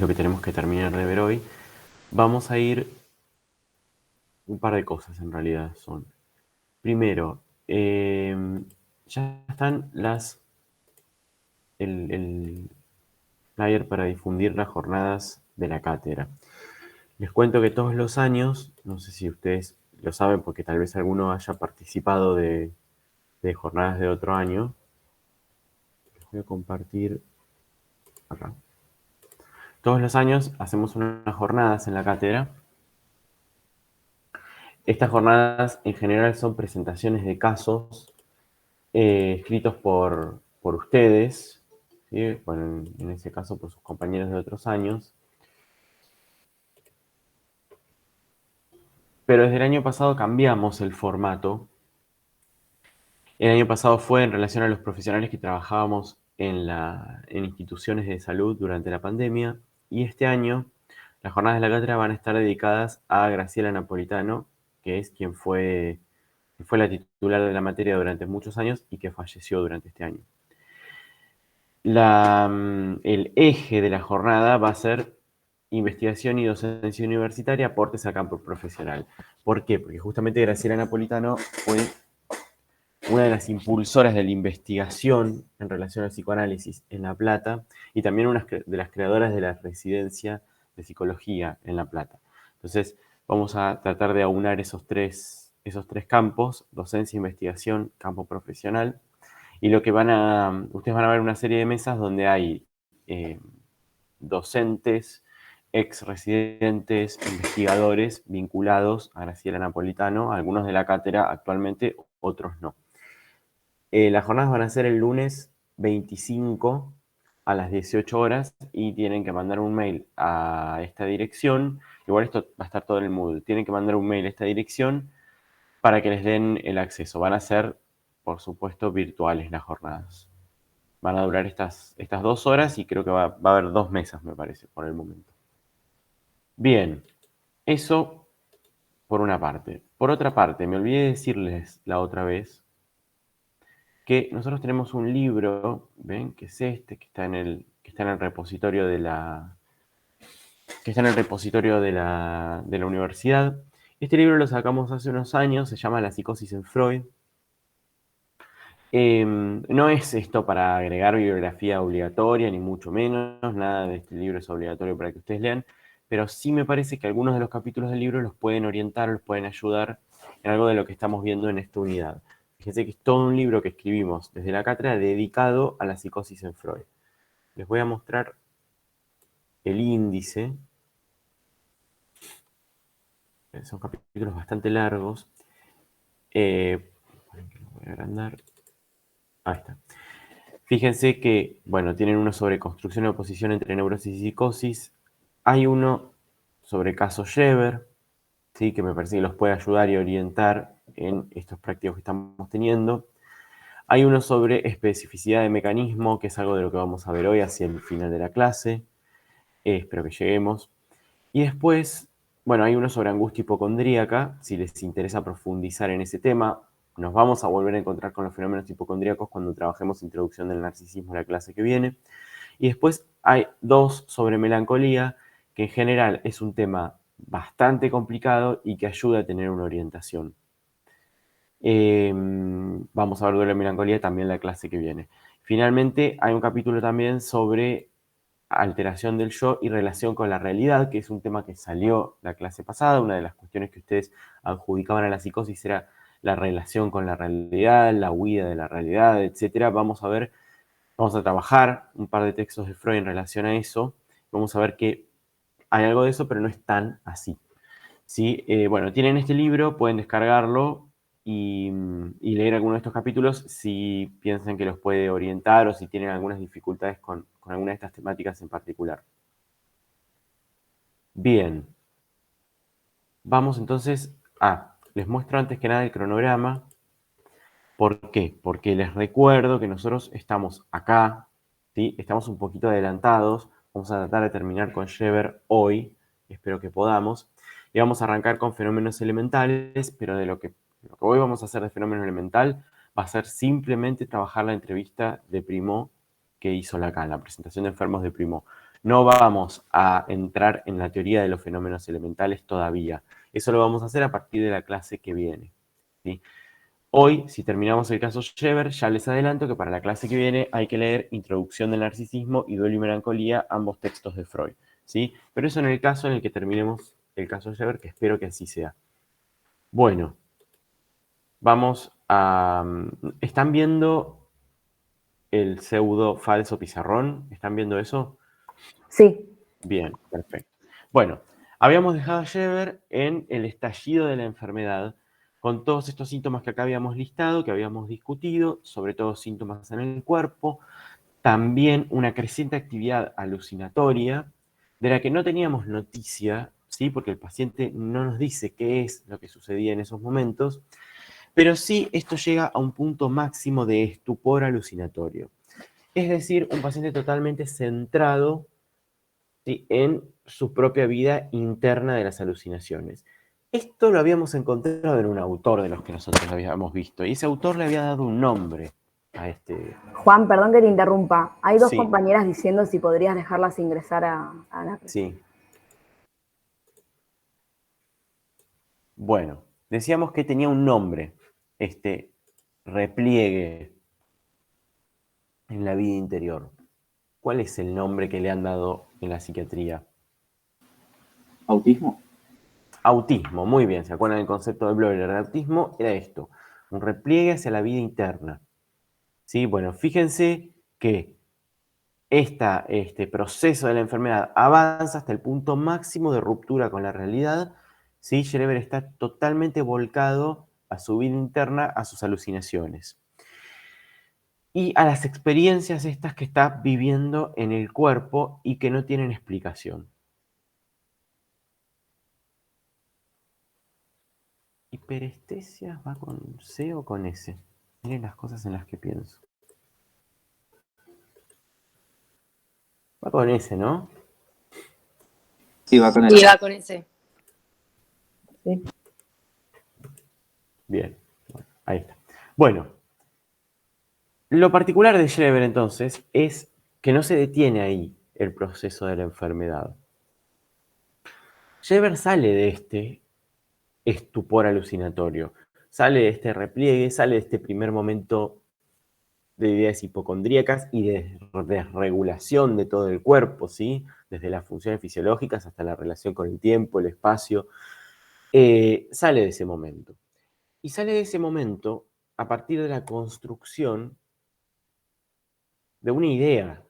lo que tenemos que terminar de ver hoy, vamos a ir un par de cosas en realidad son. Primero, ya están el flyer para difundir las jornadas de la cátedra. Les cuento que todos los años, no sé si ustedes lo saben porque tal vez alguno haya participado de jornadas de otro año. Les voy a compartir acá. Todos los años hacemos unas jornadas en la cátedra. Estas jornadas en general son presentaciones de casos escritos por ustedes, ¿sí? Bueno, en ese caso por sus compañeros de otros años. Pero desde el año pasado cambiamos el formato. El año pasado fue en relación a los profesionales que trabajábamos en instituciones de salud durante la pandemia. Y este año las jornadas de la cátedra van a estar dedicadas a Graciela Napolitano, que es quien fue la titular de la materia durante muchos años y que falleció durante este año. El eje de la jornada va a ser investigación y docencia universitaria, aportes a campo profesional. ¿Por qué? Porque justamente Graciela Napolitano fue una de las impulsoras de la investigación en relación al psicoanálisis en La Plata y también una de las creadoras de la residencia de psicología en La Plata. Entonces, vamos a tratar de aunar esos tres campos: docencia, investigación, campo profesional. Y lo que ustedes van a ver una serie de mesas donde hay docentes, ex residentes, investigadores vinculados a Graciela Napolitano, algunos de la cátedra actualmente, otros no. Las jornadas van a ser el lunes 25 a las 18 horas y tienen que mandar un mail a esta dirección. Igual esto va a estar todo en el Moodle. Tienen que mandar un mail a esta dirección para que les den el acceso. Van a ser, por supuesto, virtuales las jornadas. Van a durar estas 2 horas y creo que va a haber 2 mesas, me parece, por el momento. Bien, eso por una parte. Por otra parte, me olvidé decirles la otra vez que nosotros tenemos un libro, ¿ven? Que es este, que está en el repositorio de la universidad. Este libro lo sacamos hace unos años, se llama La psicosis en Freud. No es esto para agregar bibliografía obligatoria, ni mucho menos, nada de este libro es obligatorio para que ustedes lean, pero sí me parece que algunos de los capítulos del libro los pueden orientar, los pueden ayudar en algo de lo que estamos viendo en esta unidad. Fíjense que es todo un libro que escribimos desde la cátedra dedicado a la psicosis en Freud. Les voy a mostrar el índice. Son capítulos bastante largos. Lo voy a agrandar. Ahí está. Fíjense que, bueno, tienen uno sobre construcción y oposición entre neurosis y psicosis. Hay uno sobre caso Sheber, ¿sí? Que me parece que los puede ayudar y orientar en estos prácticos que estamos teniendo. Hay uno sobre especificidad de mecanismo, que es algo de lo que vamos a ver hoy hacia el final de la clase. Espero que lleguemos. Y después, bueno, hay uno sobre angustia hipocondríaca, si les interesa profundizar en ese tema. Nos vamos a volver a encontrar con los fenómenos hipocondríacos cuando trabajemos introducción del narcisismo en la clase que viene. Y después hay 2 sobre melancolía, que en general es un tema bastante complicado y que ayuda a tener una orientación. Vamos a ver de la melancolía también la clase que viene. Finalmente, hay un capítulo también sobre alteración del yo y relación con la realidad, que es un tema que salió la clase pasada. Una de las cuestiones que ustedes adjudicaban a la psicosis era la relación con la realidad, la huida de la realidad, etc. Vamos a trabajar un par de textos de Freud en relación a eso. Vamos a ver que hay algo de eso, pero no es tan así. ¿Sí? Bueno, tienen este libro, pueden descargarlo y leer algunos de estos capítulos si piensan que los puede orientar o si tienen algunas dificultades con alguna de estas temáticas en particular. Bien, vamos entonces les muestro antes que nada el cronograma. ¿Por qué? Porque les recuerdo que nosotros estamos acá, ¿sí? Estamos un poquito adelantados, vamos a tratar de terminar con Sheber hoy, espero que podamos, y vamos a arrancar con fenómenos elementales, pero lo que hoy vamos a hacer de fenómeno elemental va a ser simplemente trabajar la entrevista de Primo que hizo Lacan, la presentación de enfermos de Primo. No vamos a entrar en la teoría de los fenómenos elementales todavía. Eso lo vamos a hacer a partir de la clase que viene, ¿sí? Hoy, si terminamos el caso Scheber, ya les adelanto que para la clase que viene hay que leer Introducción del Narcisismo y Duelo y Melancolía, ambos textos de Freud, ¿sí? Pero eso en el caso en el que terminemos el caso Scheber, que espero que así sea. Bueno, vamos a... ¿Están viendo el pseudo falso pizarrón? ¿Están viendo eso? Sí. Bien, perfecto. Bueno, habíamos dejado a Scheber en el estallido de la enfermedad, con todos estos síntomas que acá habíamos listado, que habíamos discutido, sobre todo síntomas en el cuerpo, también una creciente actividad alucinatoria, de la que no teníamos noticia, ¿sí? Porque el paciente no nos dice qué es lo que sucedía en esos momentos, pero sí esto llega a un punto máximo de estupor alucinatorio. Es decir, un paciente totalmente centrado, ¿sí?, en su propia vida interna de las alucinaciones. Esto lo habíamos encontrado en un autor de los que nosotros habíamos visto, y ese autor le había dado un nombre a este... Juan, perdón que te interrumpa. Hay dos Sí, compañeras diciendo si podrías dejarlas ingresar a la... sí. Bueno, decíamos que tenía un nombre, este repliegue en la vida interior. ¿Cuál es el nombre que le han dado en la psiquiatría? ¿Autismo? Autismo, muy bien. ¿Se acuerdan del concepto de Bleuler? El autismo era esto, un repliegue hacia la vida interna. ¿Sí? Bueno, fíjense que este proceso de la enfermedad avanza hasta el punto máximo de ruptura con la realidad. ¿Sí? Schreber está totalmente volcado a su vida interna, a sus alucinaciones y a las experiencias estas que está viviendo en el cuerpo y que no tienen explicación. ¿Hiperestesia va con C o con S? Miren las cosas en las que pienso. Va con S, ¿no? Sí, va con Sí, va con ese. Sí. Bien, bueno, ahí está. Bueno, lo particular de Schreber entonces es que no se detiene ahí el proceso de la enfermedad. Schreber sale de este estupor alucinatorio, sale de este repliegue, sale de este primer momento de ideas hipocondríacas y de desregulación de todo el cuerpo, ¿sí? Desde las funciones fisiológicas hasta la relación con el tiempo, el espacio, sale de ese momento. Y sale de ese momento a partir de la construcción de una idea,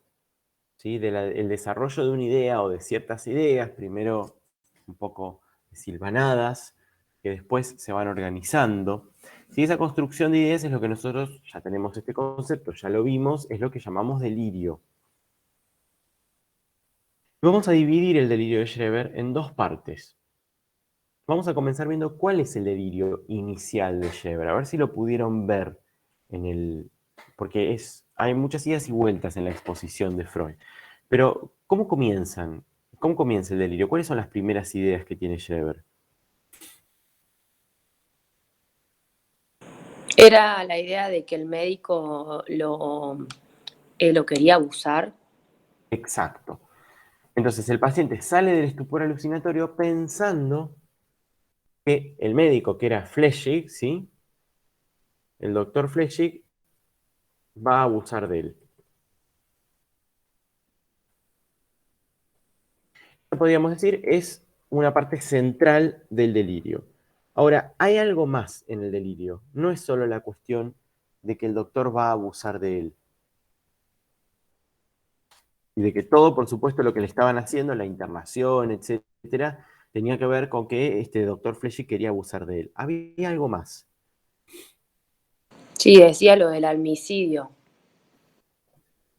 ¿sí? Del desarrollo de una idea o de ciertas ideas, primero un poco silvanadas, que después se van organizando. Si esa construcción de ideas es lo que nosotros, ya tenemos este concepto, ya lo vimos, es lo que llamamos delirio. Vamos a dividir el delirio de Schreber en dos partes. Vamos a comenzar viendo cuál es el delirio inicial de Schreber, a ver si lo pudieron ver en el... porque hay muchas idas y vueltas en la exposición de Freud. Pero, ¿cómo comienzan? ¿Cómo comienza el delirio? ¿Cuáles son las primeras ideas que tiene Schreber? Era la idea de que el médico lo quería abusar. Exacto. Entonces, el paciente sale del estupor alucinatorio pensando que el médico, que era Flechsig, ¿sí? El doctor Flechsig va a abusar de él. Podríamos decir, es una parte central del delirio. Ahora, hay algo más en el delirio. No es solo la cuestión de que el doctor va a abusar de él. Y de que todo, por supuesto, lo que le estaban haciendo, la internación, etcétera, tenía que ver con que este doctor Flechsig quería abusar de él. Había algo más. Sí, decía lo del almicidio.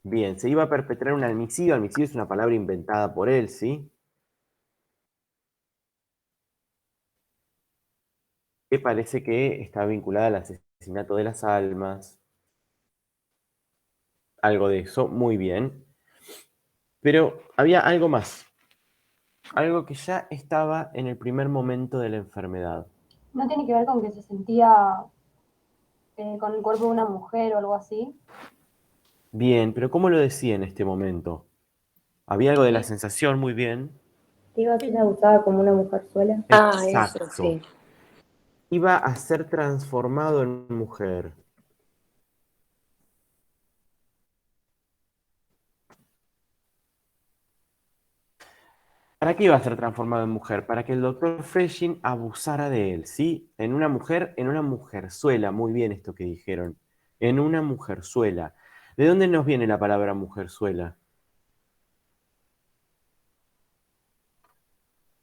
Bien, se iba a perpetrar un almicidio. Almicidio es una palabra inventada por él, ¿sí? Que parece que está vinculada al asesinato de las almas. Algo de eso, muy bien. Pero había algo más. Algo que ya estaba en el primer momento de la enfermedad. ¿No tiene que ver con que se sentía con el cuerpo de una mujer o algo así? Bien, pero ¿cómo lo decía en este momento? Había algo de la sensación, muy bien. Iba a ser abusada como una mujer sola. Ah, Exacto. eso, sí. Iba a ser transformado en mujer. ¿Para qué iba a ser transformado en mujer? Para que el doctor Freshin abusara de él, ¿sí? En una mujerzuela, muy bien esto que dijeron. En una mujerzuela. ¿De dónde nos viene la palabra mujerzuela?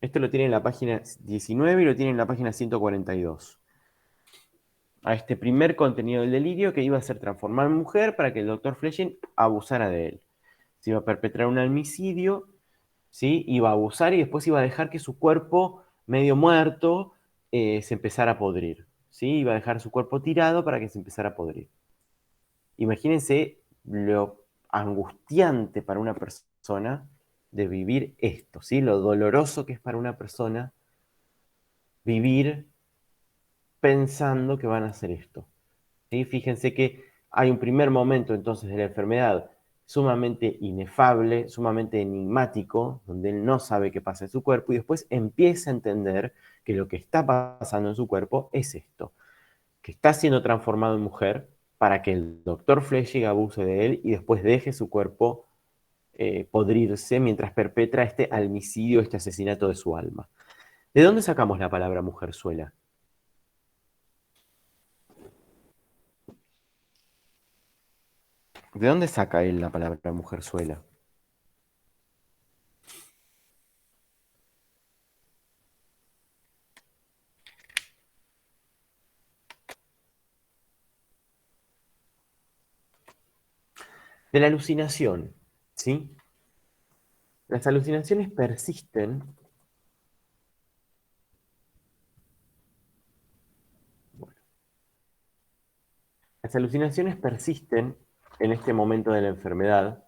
Esto lo tiene en la página 19 y lo tiene en la página 142. A este primer contenido del delirio que iba a ser transformado en mujer para que el doctor Fletching abusara de él. Se iba a perpetrar un homicidio, ¿sí? Iba a abusar y después iba a dejar que su cuerpo, medio muerto, se empezara a podrir, ¿sí? Iba a dejar su cuerpo tirado para que se empezara a podrir. Imagínense lo angustiante para una persona de vivir esto, ¿sí? Lo doloroso que es para una persona vivir pensando que van a hacer esto. ¿Sí? Fíjense que hay un primer momento entonces de la enfermedad sumamente inefable, sumamente enigmático, donde él no sabe qué pasa en su cuerpo y después empieza a entender que lo que está pasando en su cuerpo es esto, que está siendo transformado en mujer para que el doctor Fletching abuse de él y después deje su cuerpo podrirse mientras perpetra este homicidio, este asesinato de su alma. ¿De dónde sacamos la palabra mujerzuela? ¿De dónde saca él la palabra mujerzuela? De la alucinación, ¿sí? Las alucinaciones persisten. Bueno, las alucinaciones persisten en este momento de la enfermedad,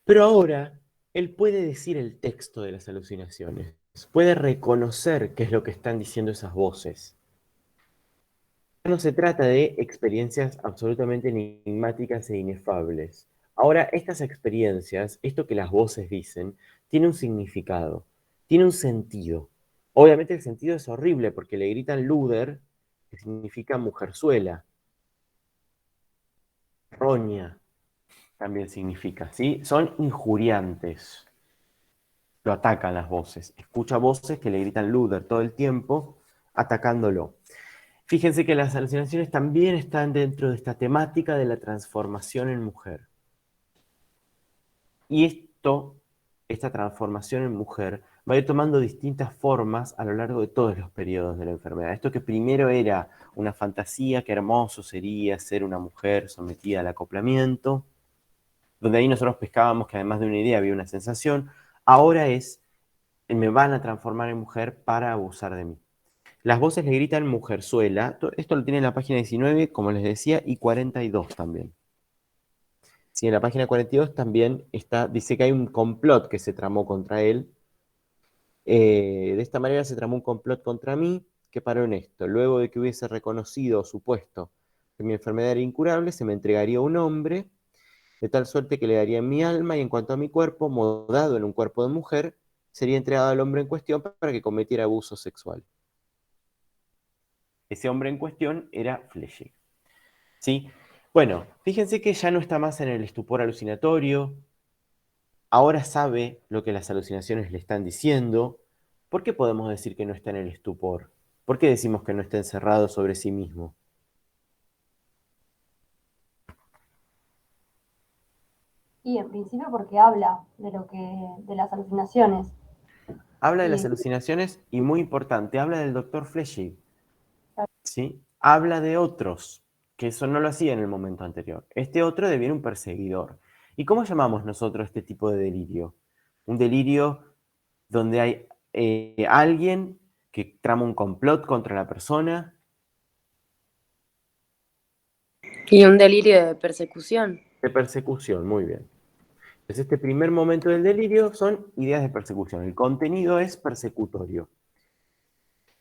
pero ahora él puede decir el texto de las alucinaciones, puede reconocer qué es lo que están diciendo esas voces. No se trata de experiencias absolutamente enigmáticas e inefables. Ahora, estas experiencias, esto que las voces dicen, tiene un significado, tiene un sentido. Obviamente el sentido es horrible porque le gritan Luder, que significa mujerzuela. Roña también significa, ¿sí? Son injuriantes. Lo atacan las voces. Escucha voces que le gritan Luder todo el tiempo, atacándolo. Fíjense que las alucinaciones también están dentro de esta temática de la transformación en mujer. Y esta transformación en mujer, va a ir tomando distintas formas a lo largo de todos los periodos de la enfermedad. Esto que primero era una fantasía, qué hermoso sería ser una mujer sometida al acoplamiento, donde ahí nosotros pescábamos que además de una idea había una sensación, ahora es, me van a transformar en mujer para abusar de mí. Las voces le gritan mujerzuela. Esto lo tiene en la página 19, como les decía, y 42 también. Sí, en la página 42 también dice que hay un complot que se tramó contra él. De esta manera se tramó un complot contra mí que paró en esto. Luego de que hubiese reconocido o supuesto que mi enfermedad era incurable, se me entregaría un hombre, de tal suerte que le daría mi alma y en cuanto a mi cuerpo, modado en un cuerpo de mujer, sería entregado al hombre en cuestión para que cometiera abuso sexual. Ese hombre en cuestión era Fletching. ¿Sí? Bueno, fíjense que ya no está más en el estupor alucinatorio, ahora sabe lo que las alucinaciones le están diciendo. ¿Por qué podemos decir que no está en el estupor? ¿Por qué decimos que no está encerrado sobre sí mismo? Y en principio porque habla de las alucinaciones. Habla de las Y alucinaciones y muy importante, habla del doctor Fletching, ¿sí? Habla de otros, que eso no lo hacía en el momento anterior. Este otro deviene un perseguidor. ¿Y cómo llamamos nosotros este tipo de delirio? Un delirio donde hay alguien que trama un complot contra la persona. Y un delirio de persecución. De persecución, muy bien. Entonces, este primer momento del delirio son ideas de persecución. El contenido es persecutorio.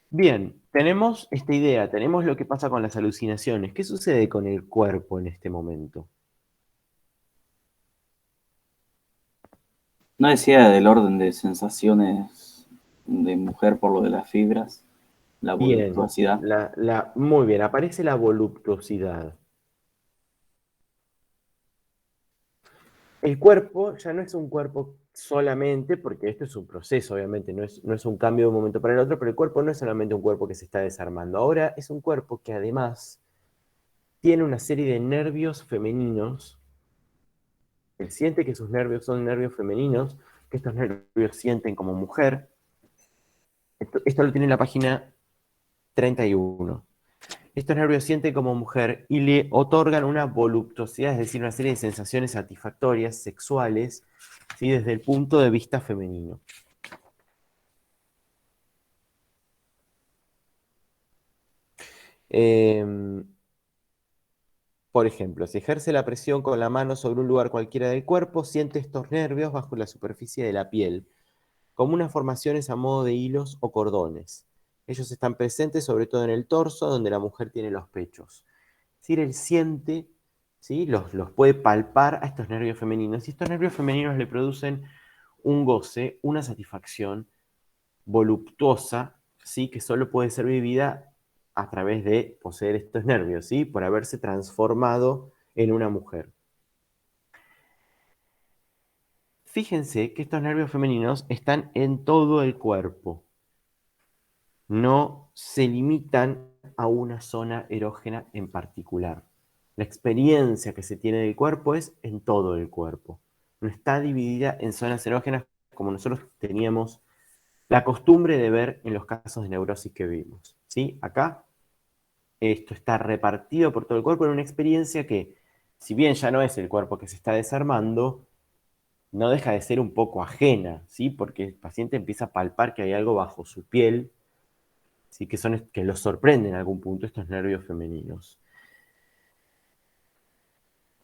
Bien, tenemos esta idea, tenemos lo que pasa con las alucinaciones. ¿Qué sucede con el cuerpo en este momento? No decía del orden de sensaciones de mujer por lo de las fibras, la Bien, voluptuosidad. muy bien, aparece la voluptuosidad. El cuerpo ya no es un cuerpo solamente, porque esto es un proceso, obviamente, no es un cambio de un momento para el otro, pero el cuerpo no es solamente un cuerpo que se está desarmando. Ahora es un cuerpo que además tiene una serie de nervios femeninos. Él siente que sus nervios son nervios femeninos, que estos nervios sienten como mujer. Esto lo tiene en la página 31. Estos nervios sienten como mujer y le otorgan una voluptuosidad, es decir, una serie de sensaciones satisfactorias, sexuales, ¿sí? Desde el punto de vista femenino. Por ejemplo, si ejerce la presión con la mano sobre un lugar cualquiera del cuerpo, siente estos nervios bajo la superficie de la piel, como unas formaciones a modo de hilos o cordones. Ellos están presentes sobre todo en el torso, donde la mujer tiene los pechos. Es decir, él siente, ¿sí? Los puede palpar a estos nervios femeninos, y estos nervios femeninos le producen un goce, una satisfacción voluptuosa, ¿sí? Que solo puede ser vivida a través de poseer estos nervios, ¿sí? Por haberse transformado en una mujer. Fíjense que estos nervios femeninos están en todo el cuerpo. No se limitan a una zona erógena en particular. La experiencia que se tiene del cuerpo es en todo el cuerpo. No está dividida en zonas erógenas como nosotros teníamos la costumbre de ver en los casos de neurosis que vimos. ¿Sí? Acá esto está repartido por todo el cuerpo en una experiencia que, si bien ya no es el cuerpo que se está desarmando, no deja de ser un poco ajena, ¿sí? Porque el paciente empieza a palpar que hay algo bajo su piel, ¿sí? Que los sorprenden en algún punto estos nervios femeninos.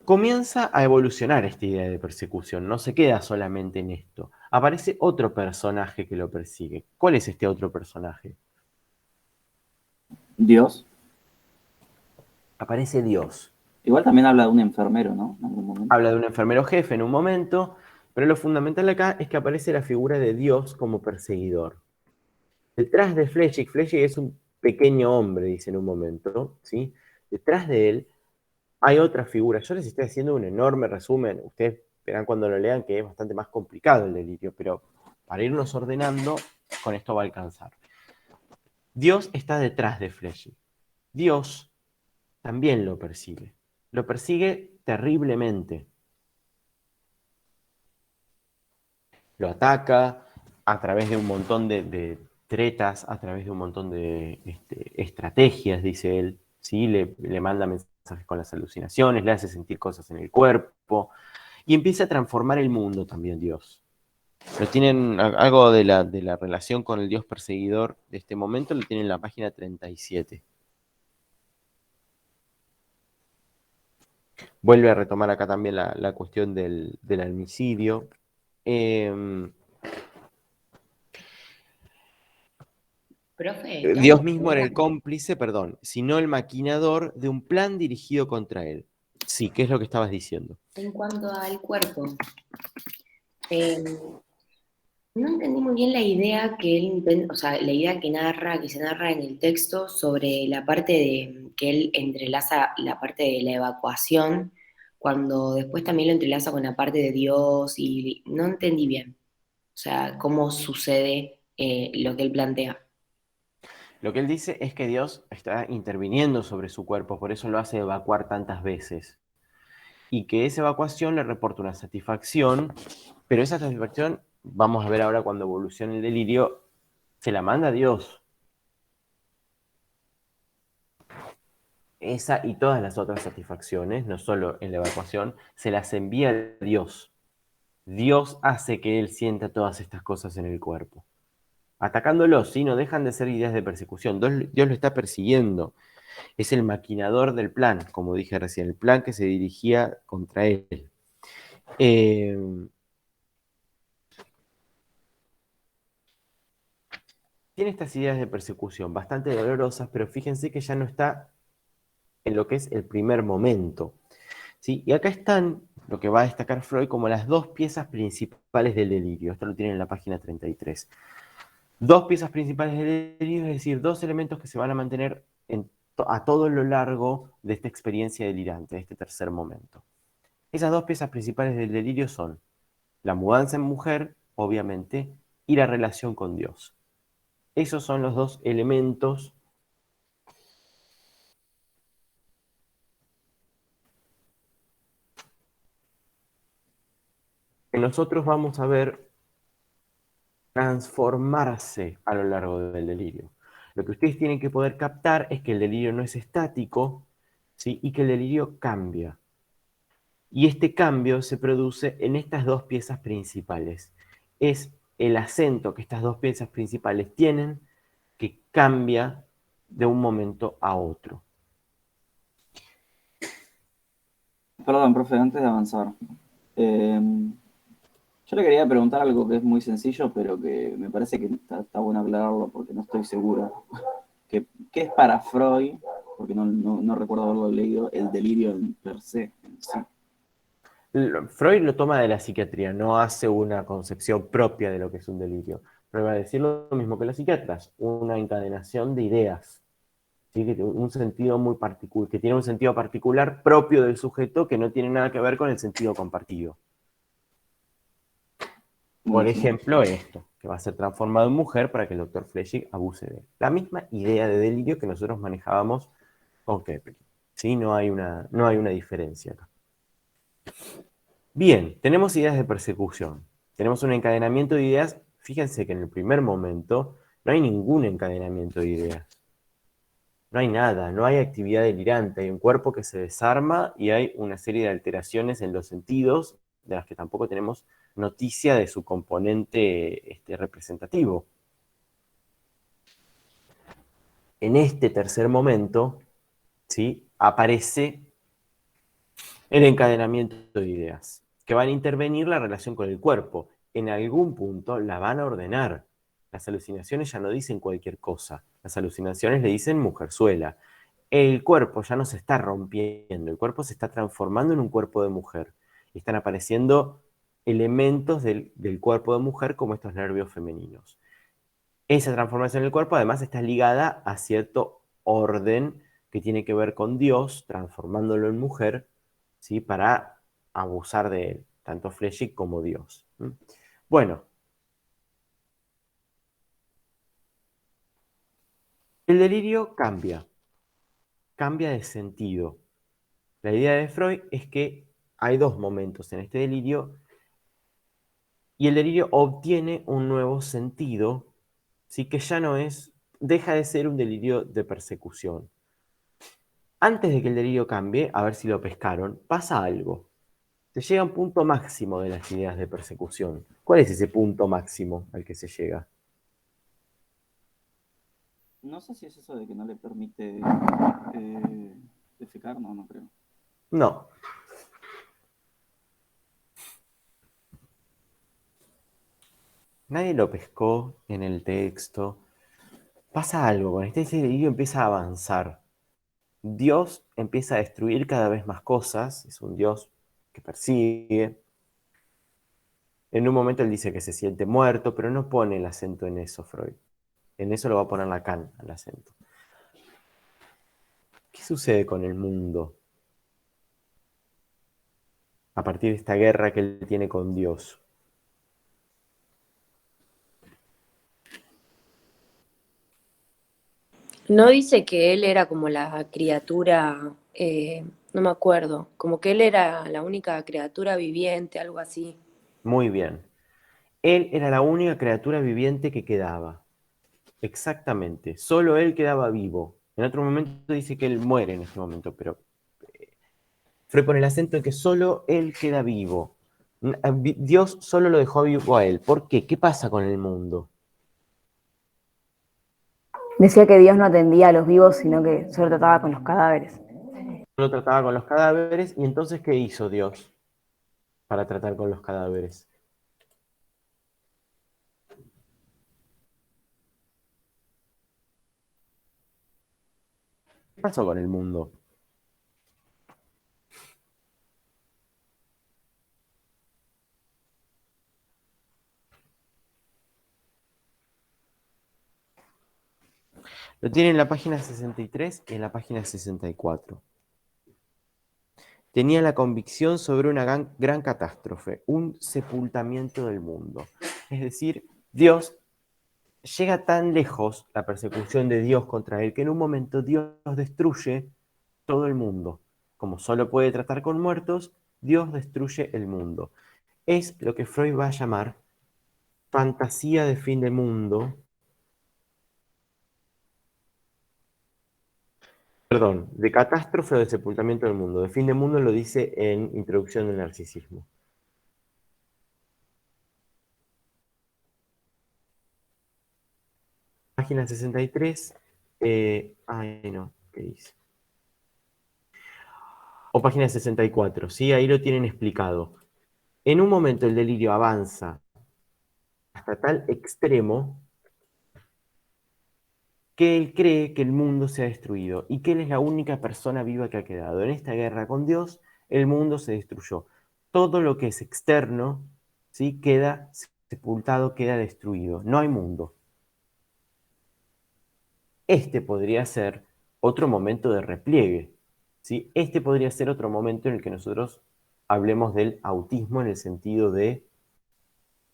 Comienza a evolucionar esta idea de persecución, no se queda solamente en esto. Aparece otro personaje que lo persigue. ¿Cuál es este otro personaje? Dios. Aparece Dios. Igual también habla de un enfermero, ¿no? En algún momento. Habla de un enfermero jefe en un momento, pero lo fundamental acá es que aparece la figura de Dios como perseguidor. Detrás de Flechig es un pequeño hombre, dice en un momento, ¿sí? Detrás de él hay otra figura. Yo les estoy haciendo un enorme resumen. Ustedes verán cuando lo lean que es bastante más complicado el delirio, pero para irnos ordenando, con esto va a alcanzar. Dios está detrás de Flechig. Dios también lo persigue. Lo persigue terriblemente. Lo ataca a través de un montón de tretas, a través de un montón de estrategias, dice él. ¿Sí? Le manda mensajes con las alucinaciones, le hace sentir cosas en el cuerpo y empieza a transformar el mundo también Dios. Lo tienen algo de la relación con el Dios perseguidor de este momento, lo tienen en la página 37. Vuelve a retomar acá también la cuestión del homicidio. Profe, Dios tengo mismo era el preguntas. cómplice, perdón, sino el maquinador de un plan dirigido contra él. Sí, ¿qué es lo que estabas diciendo? En cuanto al cuerpo, eh, no entendí muy bien la idea que él intenta, o sea, la idea que se narra en el texto sobre la parte de que él entrelaza la parte de la evacuación, cuando después también lo entrelaza con la parte de Dios y no entendí bien, o sea, cómo sucede lo que él plantea. Lo que él dice es que Dios está interviniendo sobre su cuerpo, por eso lo hace evacuar tantas veces. Y que esa evacuación le reporta una satisfacción, pero esa satisfacción, vamos a ver ahora cuando evoluciona el delirio, se la manda a Dios. Esa y todas las otras satisfacciones, no solo en la evacuación, se las envía a Dios. Dios hace que él sienta todas estas cosas en el cuerpo. Atacándolo, ¿sí? No dejan de ser ideas de persecución. Dios lo está persiguiendo. Es el maquinador del plan, como dije recién, el plan que se dirigía contra él. Eh, Tiene estas ideas de persecución bastante dolorosas, pero fíjense que ya no está en lo que es el primer momento. ¿sí? Y acá están lo que va a destacar Freud como las dos piezas principales del delirio. Esto lo tienen en la página 33. Dos piezas principales del delirio, es decir, dos elementos que se van a mantener a todo lo largo de esta experiencia delirante, de este tercer momento. Esas dos piezas principales del delirio son la mudanza en mujer, obviamente, y la relación con Dios. Esos son los dos elementos que nosotros vamos a ver transformarse a lo largo del delirio. Lo que ustedes tienen que poder captar es que el delirio no es estático, ¿sí? Y que el delirio cambia. Y este cambio se produce en estas dos piezas principales. Es el acento que estas dos piezas principales tienen que cambia de un momento a otro. Perdón, profe, antes de avanzar. Yo le quería preguntar algo que es muy sencillo, pero que me parece que está bueno aclararlo porque no estoy segura. ¿Qué es para Freud? Porque no recuerdo haberlo leído, el delirio en per se. En sí. Freud lo toma de la psiquiatría, no hace una concepción propia de lo que es un delirio. Freud va a decir lo mismo que los psiquiatras, una encadenación de ideas, ¿sí? Que tiene un sentido muy particular, que tiene un sentido particular propio del sujeto que no tiene nada que ver con el sentido compartido. Por Buenísimo. ejemplo, esto, que va a ser transformado en mujer para que el doctor Flechig abuse de él. La misma idea de delirio que nosotros manejábamos con Kepler. ¿Sí? No hay una diferencia acá. Bien, tenemos ideas de persecución. Tenemos un encadenamiento de ideas. Fíjense que en el primer momento no hay ningún encadenamiento de ideas. No hay nada, no hay actividad delirante. Hay un cuerpo que se desarma y hay una serie de alteraciones en los sentidos de las que tampoco tenemos noticia de su componente representativo. En este tercer momento, ¿sí? Aparece el encadenamiento de ideas, que van a intervenir la relación con el cuerpo. En algún punto la van a ordenar. Las alucinaciones ya no dicen cualquier cosa. Las alucinaciones le dicen mujerzuela. El cuerpo ya no se está rompiendo, el cuerpo se está transformando en un cuerpo de mujer. Y están apareciendo elementos del cuerpo de mujer como estos nervios femeninos. Esa transformación del cuerpo además está ligada a cierto orden que tiene que ver con Dios, transformándolo en mujer, ¿sí? Para abusar de él, tanto Flechig como Dios. Bueno, el delirio cambia de sentido. La idea de Freud es que hay dos momentos en este delirio y el delirio obtiene un nuevo sentido, ¿sí? Que ya no es, deja de ser un delirio de persecución. Antes de que el delirio cambie, a ver si lo pescaron, pasa algo. Se llega a un punto máximo de las ideas de persecución. ¿Cuál es ese punto máximo al que se llega? No sé si es eso de que no le permite defecar, no creo. No. Nadie lo pescó en el texto. Pasa algo, con este delirio empieza a avanzar. Dios empieza a destruir cada vez más cosas, es un Dios que persigue. En un momento él dice que se siente muerto, pero no pone el acento en eso, Freud. En eso lo va a poner Lacan, al acento. ¿Qué sucede con el mundo a partir de esta guerra que él tiene con Dios? No dice que él era como la criatura, no me acuerdo, como que él era la única criatura viviente, algo así. Muy bien. Él era la única criatura viviente que quedaba. Exactamente. Solo él quedaba vivo. En otro momento dice que él muere en este momento, pero Freud pone el acento en que solo él queda vivo. Dios solo lo dejó vivo a él. ¿Por qué? ¿Qué pasa con el mundo? Decía que Dios no atendía a los vivos, sino que solo trataba con los cadáveres. Lo trataba con los cadáveres y entonces ¿qué hizo Dios para tratar con los cadáveres? ¿Qué pasó con el mundo? Lo tiene en la página 63 y en la página 64. Tenía la convicción sobre una gran catástrofe, un sepultamiento del mundo. Es decir, Dios llega tan lejos, la persecución de Dios contra él, que en un momento Dios destruye todo el mundo. Como solo puede tratar con muertos, Dios destruye el mundo. Es lo que Freud va a llamar fantasía de fin de mundo. Perdón, de catástrofe o de sepultamiento del mundo. De fin de mundo lo dice en Introducción del Narcisismo. Página 63. Ay, no, ¿qué dice? O página 64, ¿sí? Ahí lo tienen explicado. En un momento el delirio avanza hasta tal extremo que él cree que el mundo se ha destruido y que él es la única persona viva que ha quedado. En esta guerra con Dios, el mundo se destruyó. Todo lo que es externo, ¿sí? Queda sepultado, queda destruido. No hay mundo. Este podría ser otro momento de repliegue, ¿sí? Este podría ser otro momento en el que nosotros hablemos del autismo en el sentido de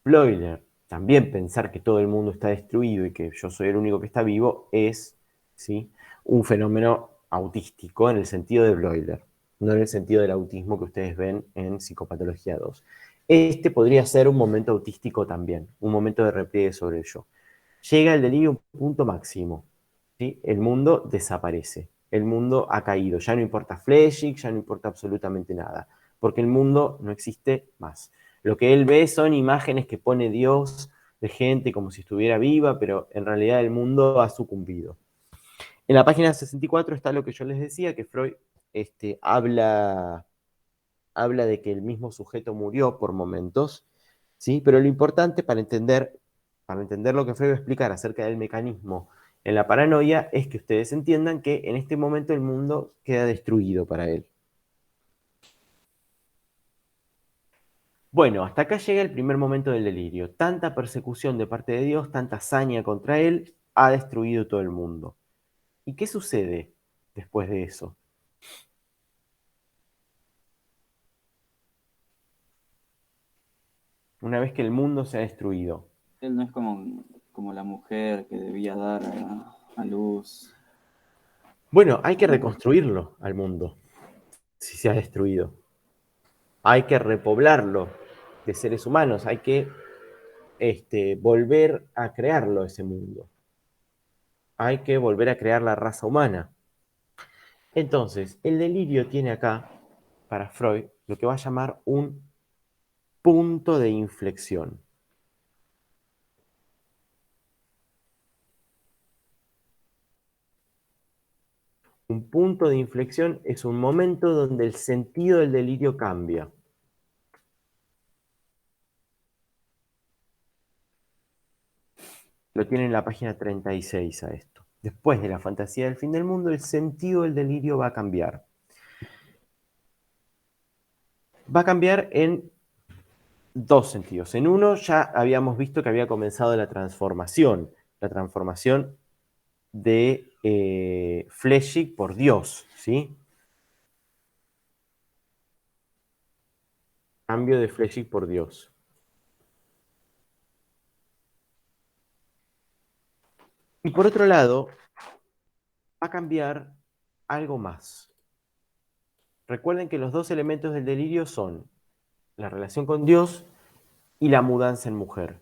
Bleuler. También pensar que todo el mundo está destruido y que yo soy el único que está vivo es, ¿sí?, un fenómeno autístico en el sentido de Bleuler, no en el sentido del autismo que ustedes ven en Psicopatología 2. Este podría ser un momento autístico también, un momento de repliegue sobre el yo. Llega el delirio a un punto máximo, ¿sí? El mundo desaparece, el mundo ha caído, ya no importa Flechig, ya no importa absolutamente nada, porque el mundo no existe más. Lo que él ve son imágenes que pone Dios de gente como si estuviera viva, pero en realidad el mundo ha sucumbido. En la página 64 está lo que yo les decía, que Freud habla de que el mismo sujeto murió por momentos, ¿sí? Pero lo importante para entender lo que Freud va a explicar acerca del mecanismo en la paranoia es que ustedes entiendan que en este momento el mundo queda destruido para él. Bueno, hasta acá llega el primer momento del delirio. Tanta persecución de parte de Dios, tanta hazaña contra él, ha destruido todo el mundo. ¿Y qué sucede después de eso? Una vez que el mundo se ha destruido. Él no es como la mujer que debía dar a luz. Bueno, hay que reconstruirlo al mundo, si se ha destruido. Hay que repoblarlo de seres humanos, hay que volver a crearlo ese mundo. Hay que volver a crear la raza humana. Entonces, el delirio tiene acá, para Freud, lo que va a llamar un punto de inflexión. Un punto de inflexión es un momento donde el sentido del delirio cambia. Lo tiene en la página 36 a esto. Después de la fantasía del fin del mundo, el sentido del delirio va a cambiar. Va a cambiar en dos sentidos. En uno ya habíamos visto que había comenzado la transformación de Flechig por Dios, ¿sí? Cambio de Flechig por Dios. Y por otro lado, va a cambiar algo más. Recuerden que los dos elementos del delirio son la relación con Dios y la mudanza en mujer.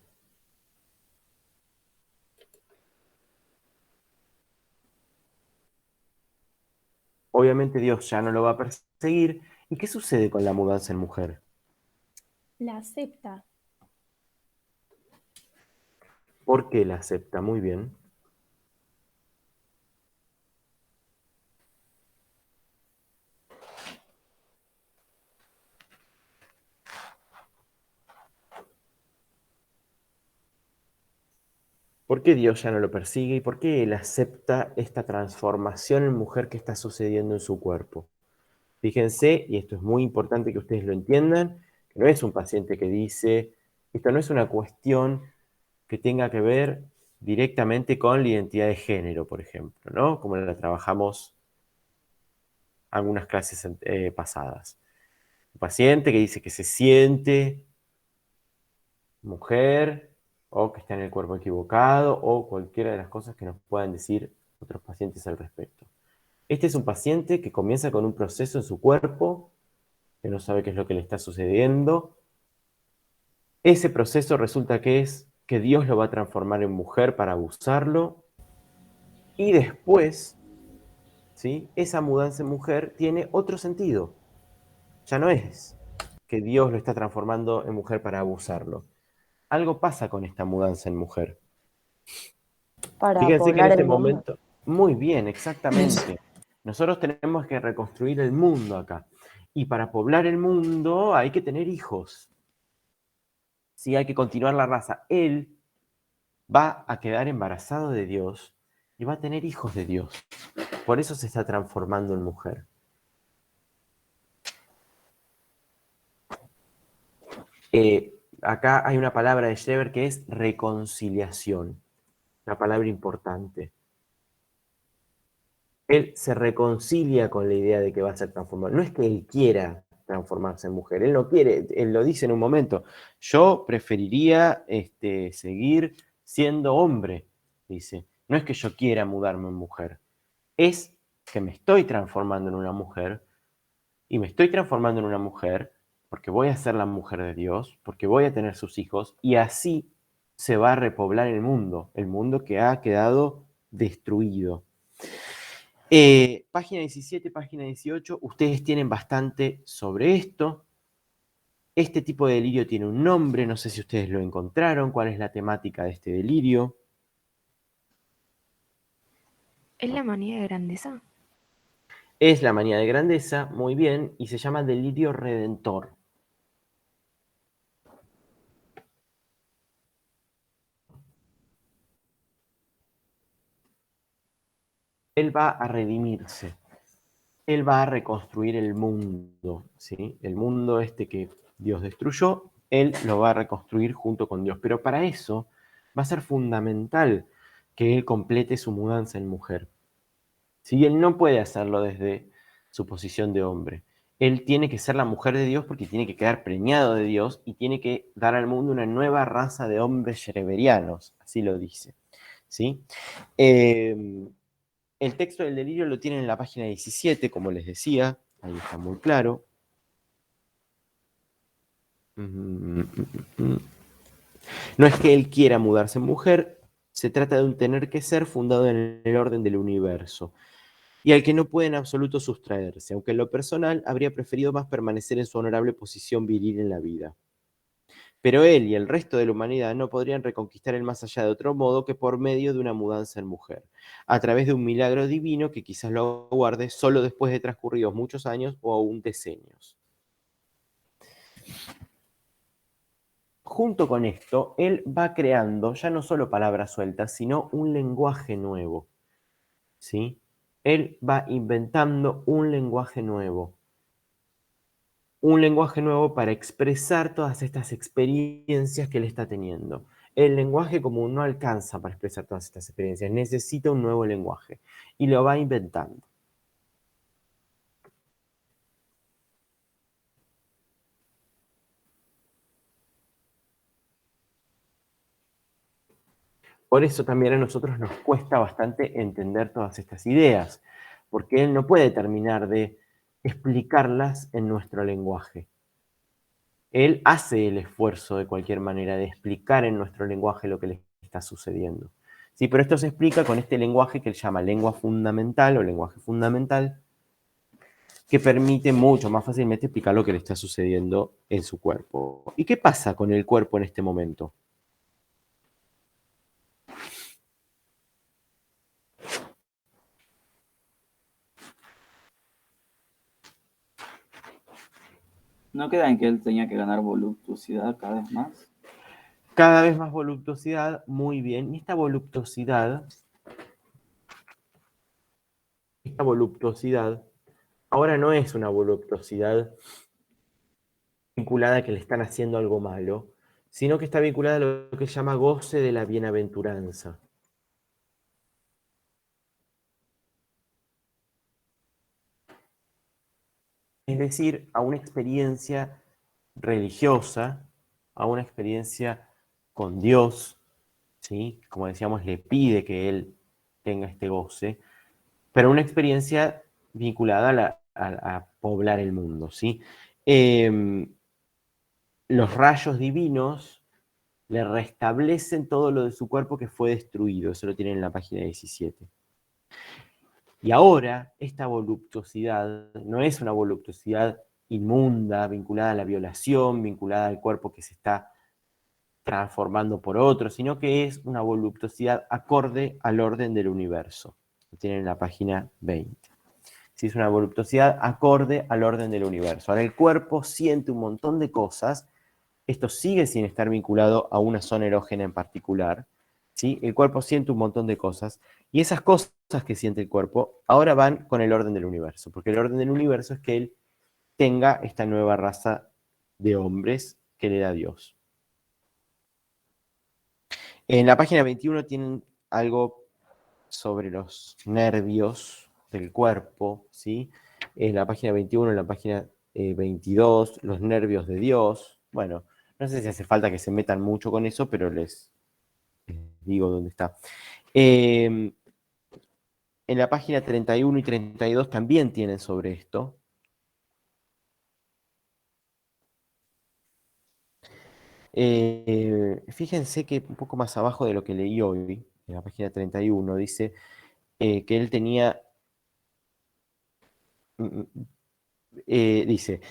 Obviamente Dios ya no lo va a perseguir. ¿Y qué sucede con la mudanza en mujer? La acepta. ¿Por qué la acepta? Muy bien. ¿Por qué Dios ya no lo persigue y por qué Él acepta esta transformación en mujer que está sucediendo en su cuerpo? Fíjense, y esto es muy importante que ustedes lo entiendan, que no es un paciente que dice, esto no es una cuestión que tenga que ver directamente con la identidad de género, por ejemplo, ¿no? Como la trabajamos algunas clases pasadas. Un paciente que dice que se siente mujer o que está en el cuerpo equivocado o cualquiera de las cosas que nos puedan decir otros pacientes al respecto. Este es un paciente que comienza con un proceso en su cuerpo, que no sabe qué es lo que le está sucediendo. Ese proceso resulta que es que Dios lo va a transformar en mujer para abusarlo y después, ¿sí?, esa mudanza en mujer tiene otro sentido. Ya no es que Dios lo está transformando en mujer para abusarlo. Algo pasa con esta mudanza en mujer. Para Fíjense que en poblar este el mundo. momento, muy bien, exactamente. Nosotros tenemos que reconstruir el mundo acá. Y para poblar el mundo hay que tener hijos. Sí, hay que continuar la raza. Él va a quedar embarazado de Dios y va a tener hijos de Dios. Por eso se está transformando en mujer. Acá hay una palabra de Schreber que es reconciliación. Una palabra importante. Él se reconcilia con la idea de que va a ser transformado. No es que él quiera transformarse en mujer, él no quiere, él lo dice en un momento. Yo preferiría seguir siendo hombre, dice. No es que yo quiera mudarme en mujer, es que me estoy transformando en una mujer y me estoy transformando en una mujer porque voy a ser la mujer de Dios, porque voy a tener sus hijos y así se va a repoblar el mundo que ha quedado destruido. Página 17, página 18, ustedes tienen bastante sobre esto. Este tipo de delirio tiene un nombre, no sé si ustedes lo encontraron, cuál es la temática de este delirio. ¿Es la manía de grandeza? Es la manía de grandeza, muy bien, y se llama delirio redentor. Él va a redimirse. Él va a reconstruir el mundo, ¿sí? El mundo que Dios destruyó, Él lo va a reconstruir junto con Dios. Pero para eso va a ser fundamental que Él complete su mudanza en mujer. ¿Sí? Él no puede hacerlo desde su posición de hombre. Él tiene que ser la mujer de Dios porque tiene que quedar preñado de Dios y tiene que dar al mundo una nueva raza de hombres shreverianos, así lo dice, ¿sí? El texto del delirio lo tienen en la página 17, como les decía, ahí está muy claro. No es que él quiera mudarse en mujer, se trata de un tener que ser fundado en el orden del universo, y al que no puede en absoluto sustraerse, aunque en lo personal habría preferido más permanecer en su honorable posición viril en la vida. Pero él y el resto de la humanidad no podrían reconquistar el más allá de otro modo que por medio de una mudanza en mujer, a través de un milagro divino que quizás lo aguarde solo después de transcurridos muchos años o aún decenios. Junto con esto, él va creando ya no solo palabras sueltas, sino un lenguaje nuevo, ¿sí? Él va inventando un lenguaje nuevo para expresar todas estas experiencias que él está teniendo. El lenguaje común no alcanza para expresar todas estas experiencias, necesita un nuevo lenguaje y lo va inventando. Por eso también a nosotros nos cuesta bastante entender todas estas ideas, porque él no puede terminar de explicarlas en nuestro lenguaje. Él hace el esfuerzo de cualquier manera de explicar en nuestro lenguaje lo que le está sucediendo. Sí, pero esto se explica con este lenguaje que él llama lengua fundamental o lenguaje fundamental, que permite mucho más fácilmente explicar lo que le está sucediendo en su cuerpo. ¿Y qué pasa con el cuerpo en este momento? ¿No queda en que él tenía que ganar voluptuosidad cada vez más? Cada vez más voluptuosidad, muy bien. Y esta voluptuosidad ahora no es una voluptuosidad vinculada a que le están haciendo algo malo, sino que está vinculada a lo que se llama goce de la bienaventuranza. es decir, a una experiencia religiosa, a una experiencia con Dios, ¿sí? Como decíamos, le pide que él tenga este goce, pero una experiencia vinculada a poblar el mundo, ¿sí? Los rayos divinos le restablecen todo lo de su cuerpo que fue destruido, eso lo tienen en la página 17. Y ahora, esta voluptuosidad no es una voluptuosidad inmunda, vinculada a la violación, vinculada al cuerpo que se está transformando por otro, sino que es una voluptuosidad acorde al orden del universo. Lo tienen en la página 20. Sí, es una voluptuosidad acorde al orden del universo. Ahora el cuerpo siente un montón de cosas. Esto sigue sin estar vinculado a una zona erógena en particular, ¿sí? El cuerpo siente un montón de cosas, y esas cosas que siente el cuerpo ahora van con el orden del universo, porque el orden del universo es que él tenga esta nueva raza de hombres que le da Dios. En la página 21 tienen algo sobre los nervios del cuerpo, ¿sí? En la página 21, en la página 22, los nervios de Dios. Bueno, no sé si hace falta que se metan mucho con eso, pero les digo dónde está. En la página 31 y 32 también tienen sobre esto. Fíjense que un poco más abajo de lo que leí hoy, en la página 31, dice que él tenía, dice,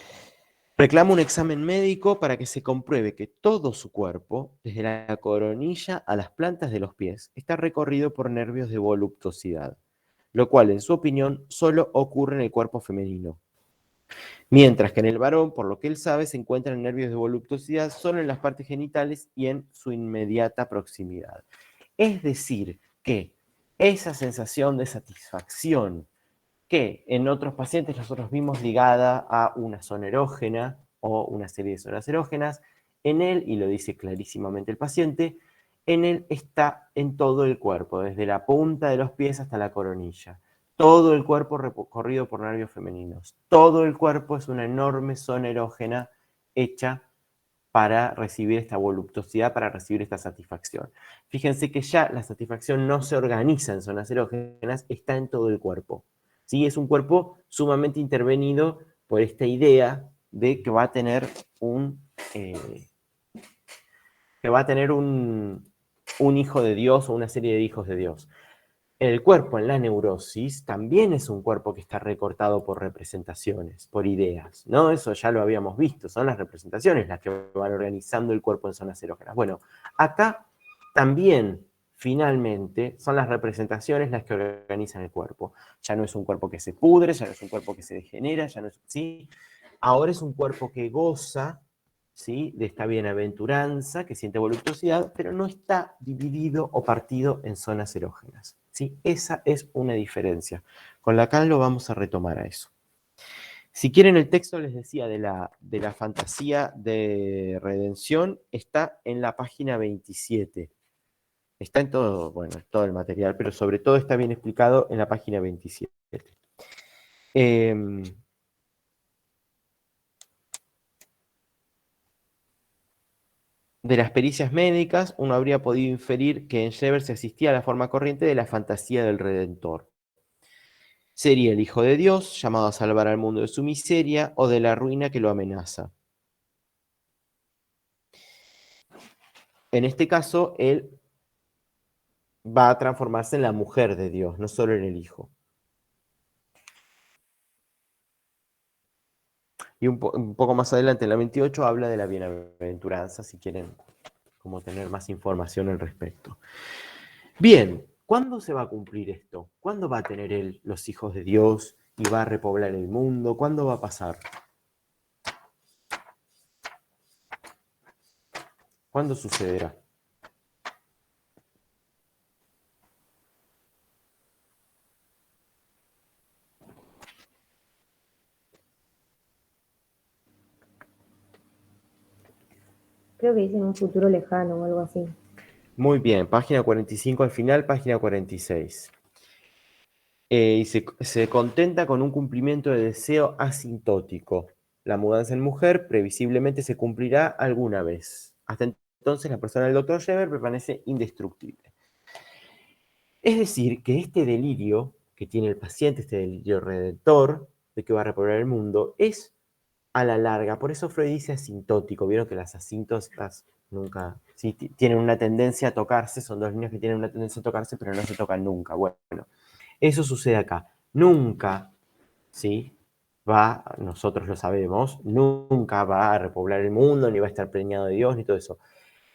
reclama un examen médico para que se compruebe que todo su cuerpo, desde la coronilla a las plantas de los pies, está recorrido por nervios de voluptuosidad, lo cual, en su opinión, solo ocurre en el cuerpo femenino. Mientras que en el varón, por lo que él sabe, se encuentran nervios de voluptuosidad solo en las partes genitales y en su inmediata proximidad. Es decir, que esa sensación de satisfacción que en otros pacientes nosotros vimos ligada a una zona erógena o una serie de zonas erógenas, en él, y lo dice clarísimamente el paciente, en él está en todo el cuerpo, desde la punta de los pies hasta la coronilla. Todo el cuerpo recorrido por nervios femeninos. Todo el cuerpo es una enorme zona erógena hecha para recibir esta voluptuosidad, para recibir esta satisfacción. Fíjense que ya la satisfacción no se organiza en zonas erógenas, está en todo el cuerpo. ¿Sí? Es un cuerpo sumamente intervenido por esta idea de que va a tener un hijo de Dios o una serie de hijos de Dios. El cuerpo en la neurosis también es un cuerpo que está recortado por representaciones, por ideas, ¿no? Eso ya lo habíamos visto, son las representaciones las que van organizando el cuerpo en zonas erógenas. Bueno, acá también, finalmente, son las representaciones las que organizan el cuerpo. Ya no es un cuerpo que se pudre, ya no es un cuerpo que se degenera, ya no es, ¿sí? Ahora es un cuerpo que goza, ¿sí?, de esta bienaventuranza, que siente voluptuosidad, pero no está dividido o partido en zonas erógenas. ¿Sí? Esa es una diferencia. Con Lacan lo vamos a retomar a eso. Si quieren el texto, les decía, de la fantasía de redención, está en la página 27. Está en todo, bueno, todo el material, pero sobre todo está bien explicado en la página 27. De las pericias médicas, uno habría podido inferir que en Scheber se asistía a la forma corriente de la fantasía del Redentor. Sería el Hijo de Dios, llamado a salvar al mundo de su miseria o de la ruina que lo amenaza. En este caso, él va a transformarse en la mujer de Dios, no solo en el Hijo. Y un poco más adelante, en la 28, habla de la bienaventuranza, si quieren como tener más información al respecto. Bien, ¿cuándo se va a cumplir esto? ¿Cuándo va a tener él los hijos de Dios y va a repoblar el mundo? ¿Cuándo va a pasar? ¿Cuándo sucederá? Creo que dice en un futuro lejano o algo así. Muy bien, página 45 al final, página 46. Y se contenta con un cumplimiento de deseo asintótico. La mudanza en mujer previsiblemente se cumplirá alguna vez. Hasta entonces la persona del Dr. Shever permanece indestructible. Es decir, que este delirio que tiene el paciente, este delirio redentor, de que va a repoblar el mundo, es a la larga. Por eso Freud dice asintótico. Vieron que las asíntotas nunca, sí, tienen una tendencia a tocarse, son dos líneas que tienen una tendencia a tocarse, pero no se tocan nunca. Bueno, eso sucede acá. Nunca, ¿sí? Nosotros lo sabemos, nunca va a repoblar el mundo, ni va a estar preñado de Dios, ni todo eso.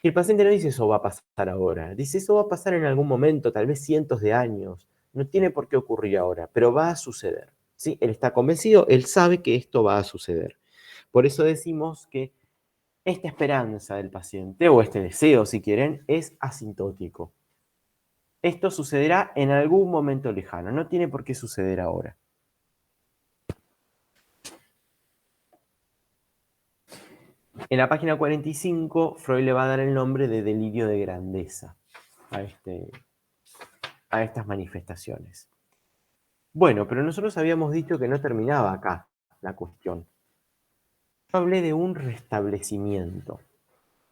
Y el paciente no dice eso va a pasar ahora, dice eso va a pasar en algún momento, tal vez cientos de años, no tiene por qué ocurrir ahora, pero va a suceder. ¿Sí? Él está convencido, él sabe que esto va a suceder. Por eso decimos que esta esperanza del paciente, o este deseo, si quieren, es asintótico. Esto sucederá en algún momento lejano, no tiene por qué suceder ahora. En la página 45, Freud le va a dar el nombre de delirio de grandeza a estas manifestaciones. Bueno, pero nosotros habíamos dicho que no terminaba acá la cuestión. Yo hablé de un restablecimiento,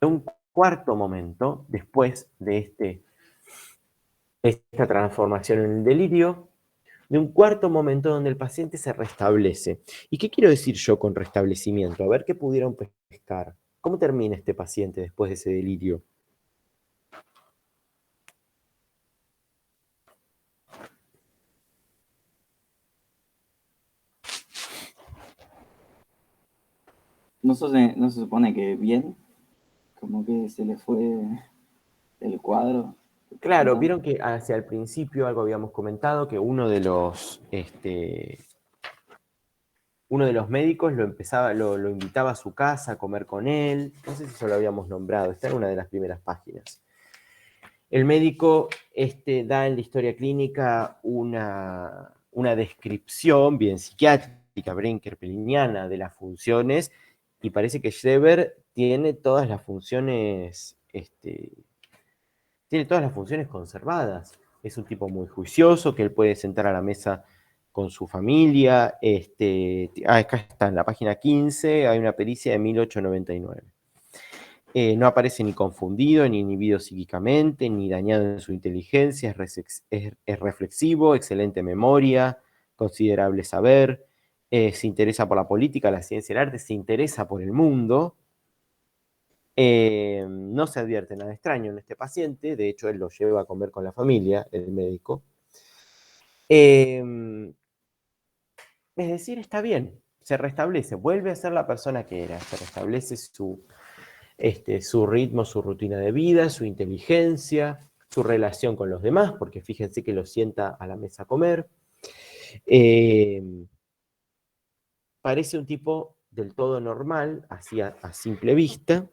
de un cuarto momento después de esta transformación en el delirio, de un cuarto momento donde el paciente se restablece. ¿Y qué quiero decir yo con restablecimiento? A ver qué pudieron pescar. ¿Cómo termina este paciente después de ese delirio? ¿No se supone que bien? Como que se le fue el cuadro. Claro, vieron que hacia el principio algo habíamos comentado, que uno de los médicos lo invitaba a su casa a comer con él. No sé si eso lo habíamos nombrado, está en una de las primeras páginas. El médico da en la historia clínica una descripción bien psiquiátrica, brinkerpeliniana, de las funciones, y parece que Schreber tiene todas las funciones conservadas. Es un tipo muy juicioso, que él puede sentar a la mesa con su familia. Acá está, en la página 15, hay una pericia de 1899. No aparece ni confundido, ni inhibido psíquicamente, ni dañado en su inteligencia, es reflexivo, excelente memoria, considerable saber, se interesa por la política, la ciencia y el arte, se interesa por el mundo. No se advierte nada extraño en este paciente, de hecho él lo lleva a comer con la familia, el médico. Es decir, está bien, se restablece, vuelve a ser la persona que era, se restablece su ritmo, su rutina de vida, su inteligencia, su relación con los demás, porque fíjense que lo sienta a la mesa a comer. Parece un tipo del todo normal, así a simple vista,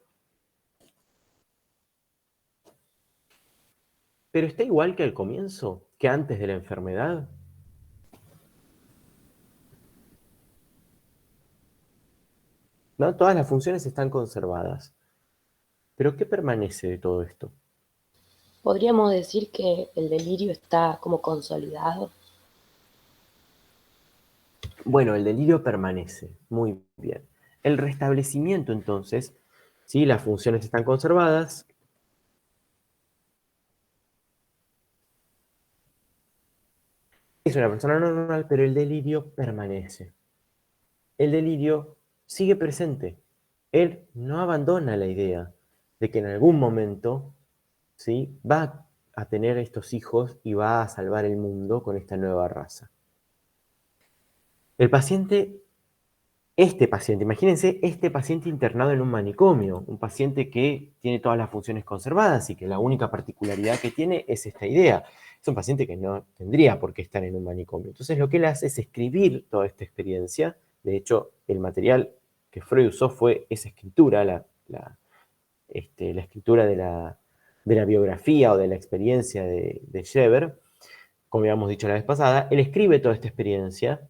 pero está igual que al comienzo, que antes de la enfermedad. ¿No? Todas las funciones están conservadas. ¿Pero qué permanece de todo esto? Podríamos decir que el delirio está como consolidado. Bueno, el delirio permanece, muy bien. El restablecimiento, entonces, ¿sí? Las funciones están conservadas. Es una persona normal, pero el delirio permanece. El delirio sigue presente. Él no abandona la idea de que en algún momento, ¿sí? Va a tener estos hijos y va a salvar el mundo con esta nueva raza. El paciente, imagínense este paciente internado en un manicomio, un paciente que tiene todas las funciones conservadas y que la única particularidad que tiene es esta idea. Es un paciente que no tendría por qué estar en un manicomio. Entonces lo que él hace es escribir toda esta experiencia. De hecho, el material que Freud usó fue esa escritura, la escritura de la biografía o de la experiencia de Schreber. Como habíamos dicho la vez pasada, él escribe toda esta experiencia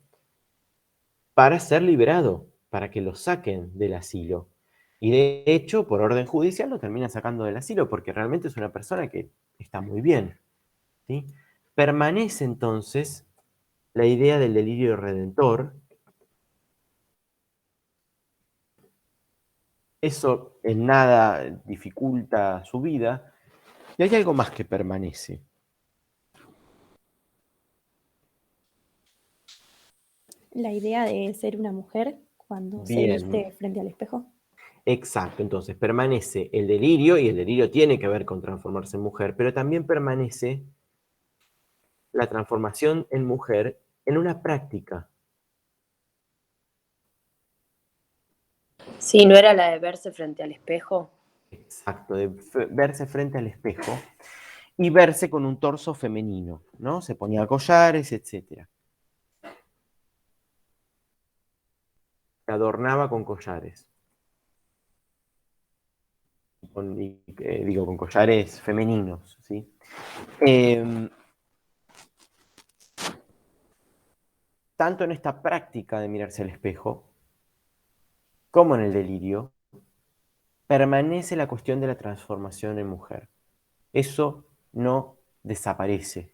para ser liberado, para que lo saquen del asilo. Y de hecho, por orden judicial, lo terminan sacando del asilo porque realmente es una persona que está muy bien. ¿Sí? Permanece entonces la idea del delirio redentor. Eso en nada dificulta su vida. Y hay algo más que permanece. La idea de ser una mujer cuando se Bien, viste frente al espejo. exacto. Entonces permanece el delirio, y el delirio tiene que ver con transformarse en mujer, pero también permanece la transformación en mujer en una práctica. Sí, ¿no era la de verse frente al espejo? Exacto, de verse frente al espejo y verse con un torso femenino, ¿no? Se ponía collares, etc. Se adornaba con collares. Con collares femeninos, ¿sí? Tanto en esta práctica de mirarse al espejo, como en el delirio, permanece la cuestión de la transformación en mujer. Eso no desaparece.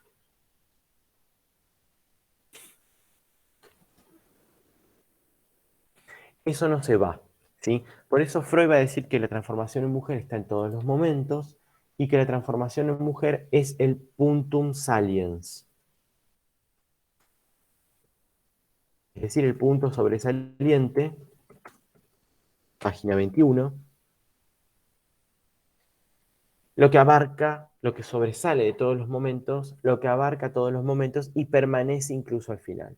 Eso no se va, ¿sí? Por eso Freud va a decir que la transformación en mujer está en todos los momentos y que la transformación en mujer es el puntum saliens. Es decir, el punto sobresaliente, página 21, lo que abarca, lo que sobresale de todos los momentos, lo que abarca todos los momentos y permanece incluso al final.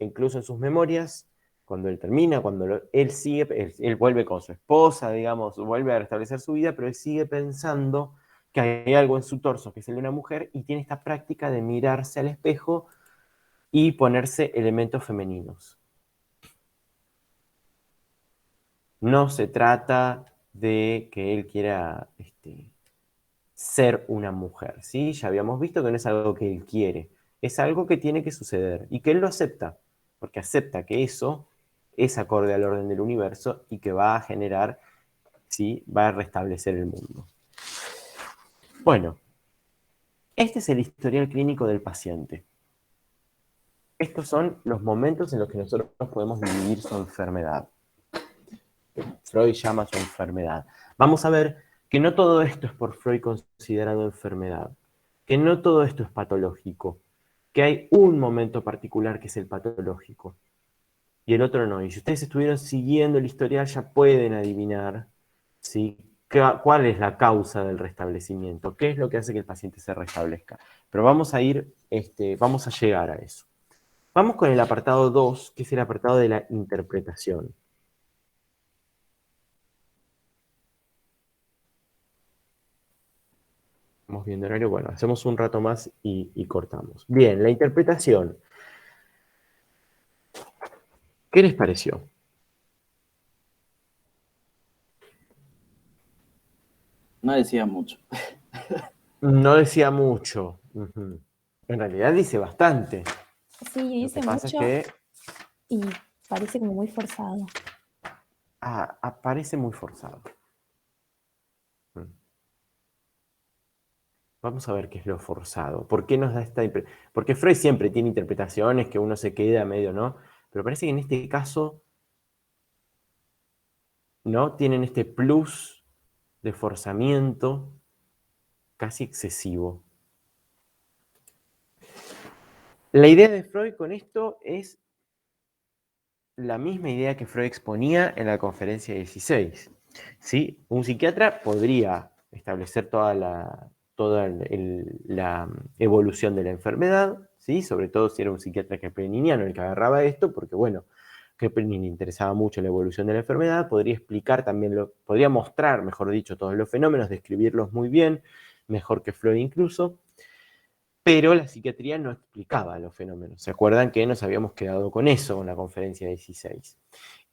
Incluso en sus memorias, cuando él termina, cuando él sigue, él vuelve con su esposa, digamos, vuelve a restablecer su vida, pero él sigue pensando que hay algo en su torso que es el de una mujer y tiene esta práctica de mirarse al espejo y ponerse elementos femeninos. No se trata de que él quiera ser una mujer, ¿sí? Ya habíamos visto que no es algo que él quiere, es algo que tiene que suceder y que él lo acepta, porque acepta que eso es acorde al orden del universo y que va a generar, ¿sí? Va a restablecer el mundo. Bueno, este es el historial clínico del paciente. Estos son los momentos en los que nosotros podemos dividir su enfermedad. Freud llama su enfermedad. Vamos a ver que no todo esto es por Freud considerado enfermedad, que no todo esto es patológico, que hay un momento particular que es el patológico y el otro no. Y si ustedes estuvieron siguiendo el historial ya pueden adivinar, ¿sí? ¿Cuál es la causa del restablecimiento? ¿Qué es lo que hace que el paciente se restablezca? Pero vamos a vamos a llegar a eso. Vamos con el apartado 2, que es el apartado de la interpretación. Estamos viendo horario, bueno, hacemos un rato más y cortamos. Bien, la interpretación. ¿Qué les pareció? No decía mucho. No decía mucho. Ujú. En realidad dice bastante. Sí, Lo dice que pasa es mucho que y parece como muy forzado. aparece muy forzado. Vamos a ver qué es lo forzado. ¿Por qué nos da esta Porque Freud siempre tiene interpretaciones que uno se queda medio, ¿no? Pero parece que en este caso, ¿no? Tienen este plus de forzamiento casi excesivo. La idea de Freud con esto es la misma idea que Freud exponía en la conferencia 16. ¿Sí? Un psiquiatra podría establecer toda la evolución de la enfermedad, ¿sí? Sobre todo si era un psiquiatra kepliniano el que agarraba esto, porque bueno, Kepler le interesaba mucho la evolución de la enfermedad, podría explicar también, podría mostrar, mejor dicho, todos los fenómenos, describirlos muy bien, mejor que Freud incluso, pero la psiquiatría no explicaba los fenómenos. ¿Se acuerdan que nos habíamos quedado con eso en la conferencia 16?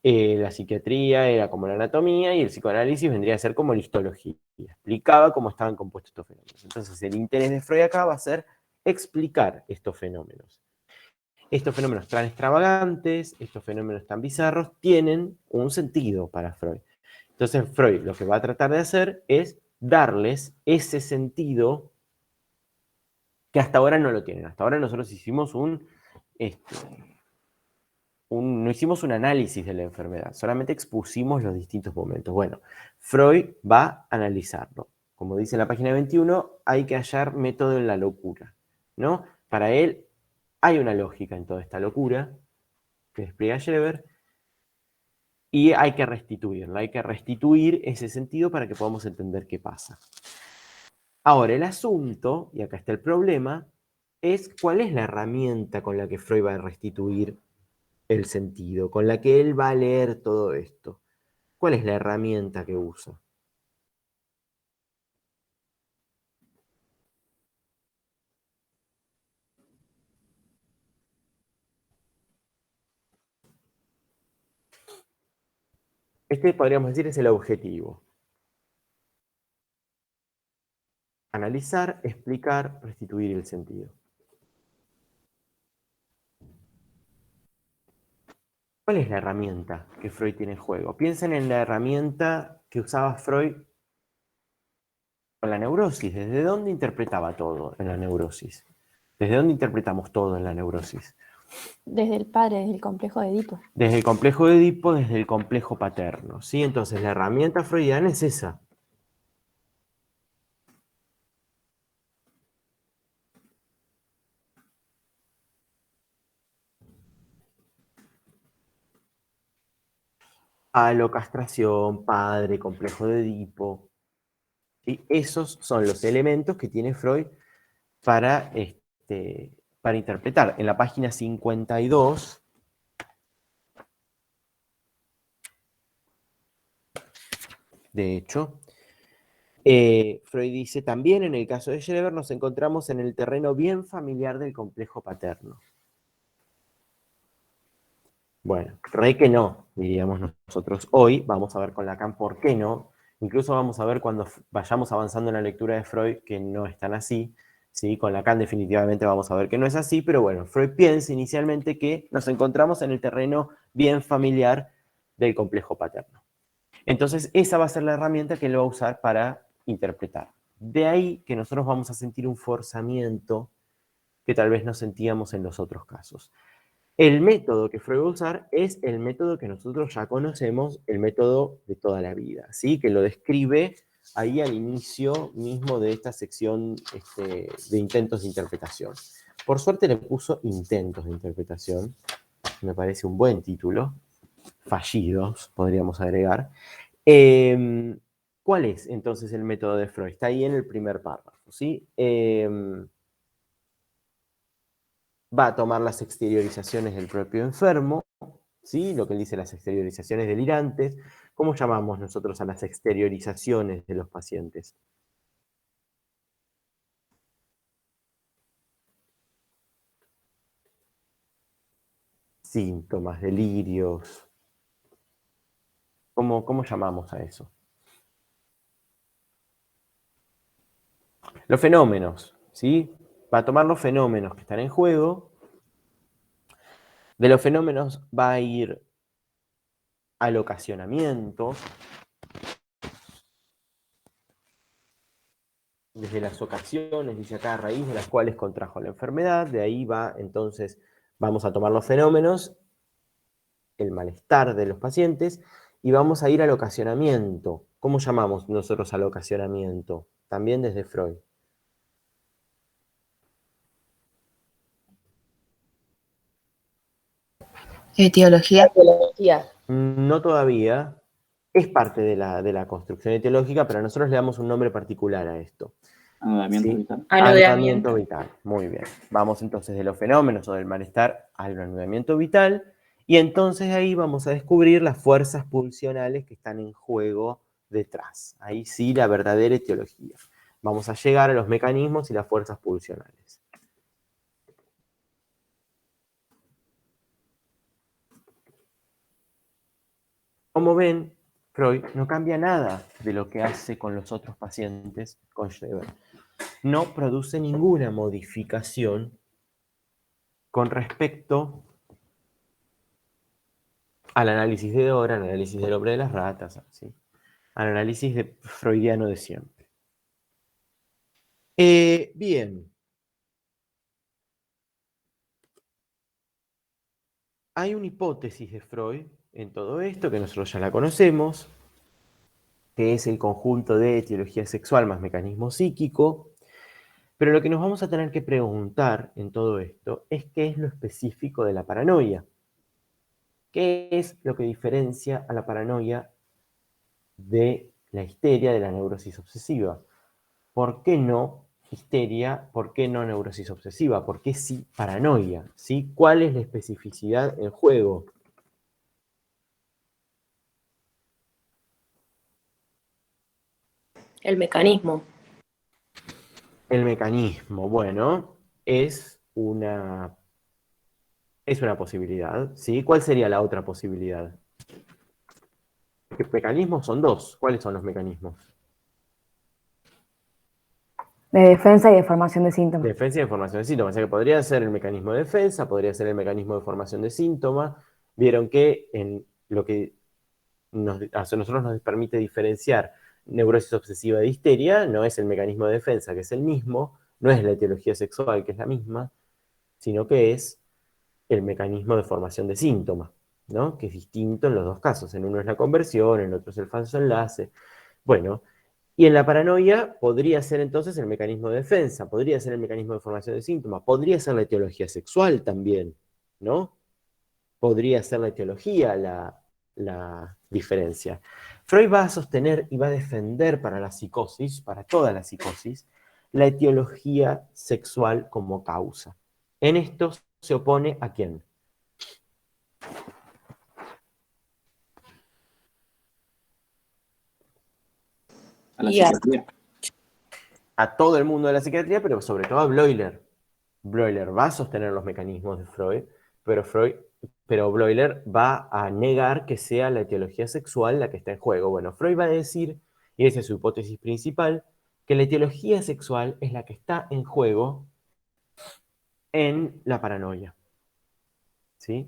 La psiquiatría era como la anatomía y el psicoanálisis vendría a ser como la histología. Explicaba cómo estaban compuestos estos fenómenos. Entonces, el interés de Freud acá va a ser explicar estos fenómenos. Estos fenómenos tan extravagantes, estos fenómenos tan bizarros, tienen un sentido para Freud. Entonces, Freud lo que va a tratar de hacer es darles ese sentido que hasta ahora no lo tienen. Hasta ahora nosotros hicimos no hicimos un análisis de la enfermedad, solamente expusimos los distintos momentos. Bueno, Freud va a analizarlo. Como dice en la página 21, hay que hallar método en la locura, ¿no? Para él hay una lógica en toda esta locura que despliega Schreber y hay que restituirla, hay que restituir ese sentido para que podamos entender qué pasa. Ahora, el asunto, y acá está el problema, es cuál es la herramienta con la que Freud va a restituir el sentido, con la que él va a leer todo esto. ¿Cuál es la herramienta que usa? Este, podríamos decir, es el objetivo. Analizar, explicar, restituir el sentido. ¿Cuál es la herramienta que Freud tiene en juego? Piensen en la herramienta que usaba Freud con la neurosis. ¿Desde dónde interpretaba todo en la neurosis? ¿Desde dónde interpretamos todo en la neurosis? Desde el padre, desde el complejo de Edipo. Desde el complejo de Edipo, desde el complejo paterno, ¿sí? Entonces la herramienta freudiana es esa. Alocastración, padre, complejo de Edipo. ¿Sí? Esos son los elementos que tiene Freud para interpretar. En la página 52, de hecho, Freud dice, también en el caso de Schreber nos encontramos en el terreno bien familiar del complejo paterno. Bueno, re que no, diríamos nosotros. Hoy vamos a ver con Lacan por qué no. Incluso vamos a ver cuando vayamos avanzando en la lectura de Freud que no es tan así. ¿Sí? Con Lacan definitivamente vamos a ver que no es así, pero bueno, Freud piensa inicialmente que nos encontramos en el terreno bien familiar del complejo paterno. Entonces esa va a ser la herramienta que él va a usar para interpretar. De ahí que nosotros vamos a sentir un forzamiento que tal vez no sentíamos en los otros casos. El método que Freud va a usar es el método que nosotros ya conocemos, el método de toda la vida, ¿sí? Que lo describe ahí al inicio mismo de esta sección de intentos de interpretación. Por suerte le puso intentos de interpretación, me parece un buen título, fallidos, podríamos agregar. ¿Cuál es entonces el método de Freud? Está ahí en el primer párrafo, ¿sí? Va a tomar las exteriorizaciones del propio enfermo, ¿sí? Lo que él dice, las exteriorizaciones delirantes. ¿Cómo llamamos nosotros a las exteriorizaciones de los pacientes? Síntomas, delirios. ¿Cómo llamamos a eso? Los fenómenos, ¿sí? Va a tomar los fenómenos que están en juego. De los fenómenos va a ir al ocasionamiento, desde las ocasiones, dice acá, a raíz de las cuales contrajo la enfermedad. De ahí va, entonces, vamos a tomar los fenómenos, el malestar de los pacientes, y vamos a ir al ocasionamiento. ¿Cómo llamamos nosotros al ocasionamiento? También desde Freud. Etiología. No todavía. Es parte de la construcción etiológica, pero nosotros le damos un nombre particular a esto. Anudamiento ¿Sí? vital. Anudamiento vital. Muy bien. Vamos entonces de los fenómenos o del malestar al anudamiento vital. Y entonces ahí vamos a descubrir las fuerzas pulsionales que están en juego detrás. Ahí sí la verdadera etiología. Vamos a llegar a los mecanismos y las fuerzas pulsionales. Como ven, Freud no cambia nada de lo que hace con los otros pacientes con Schreber. No produce ninguna modificación con respecto al análisis de Dora, al análisis del hombre de las ratas, ¿sí? Al análisis freudiano de siempre. Bien. hay una hipótesis de Freud en todo esto, que nosotros ya la conocemos, que es el conjunto de etiología sexual más mecanismo psíquico, pero lo que nos vamos a tener que preguntar en todo esto es qué es lo específico de la paranoia. ¿Qué es lo que diferencia a la paranoia de la histeria, de la neurosis obsesiva? ¿Por qué no histeria? ¿Por qué no neurosis obsesiva? ¿Por qué sí paranoia? ¿Sí? ¿Cuál es la especificidad en juego? El mecanismo. El mecanismo, bueno, es una posibilidad, ¿sí? ¿Cuál sería la otra posibilidad? Porque mecanismos son dos. ¿Cuáles son los mecanismos? De defensa y de formación de síntomas. Defensa y de formación de síntomas. O sea que podría ser el mecanismo de defensa, podría ser el mecanismo de formación de síntomas. Vieron que en lo que a nosotros nos permite diferenciar neurosis obsesiva de histeria, no es el mecanismo de defensa, que es el mismo, no es la etiología sexual, que es la misma, sino que es el mecanismo de formación de síntomas, ¿no? Que es distinto en los dos casos. En uno es la conversión, en el otro es el falso enlace. Bueno, y en la paranoia podría ser entonces el mecanismo de defensa, podría ser el mecanismo de formación de síntomas, podría ser la etiología sexual también, ¿no? Podría ser la etiología la diferencia. Freud va a sostener y va a defender para la psicosis, para toda la psicosis, la etiología sexual como causa. En esto se opone ¿a quién? A la Y a- psiquiatría. A todo el mundo de la psiquiatría, pero sobre todo a Bleuler. Bleuler va a sostener los mecanismos de Freud, pero Bleuler va a negar que sea la etiología sexual la que está en juego. Bueno, Freud va a decir, y esa es su hipótesis principal, que la etiología sexual es la que está en juego en la paranoia. ¿Sí?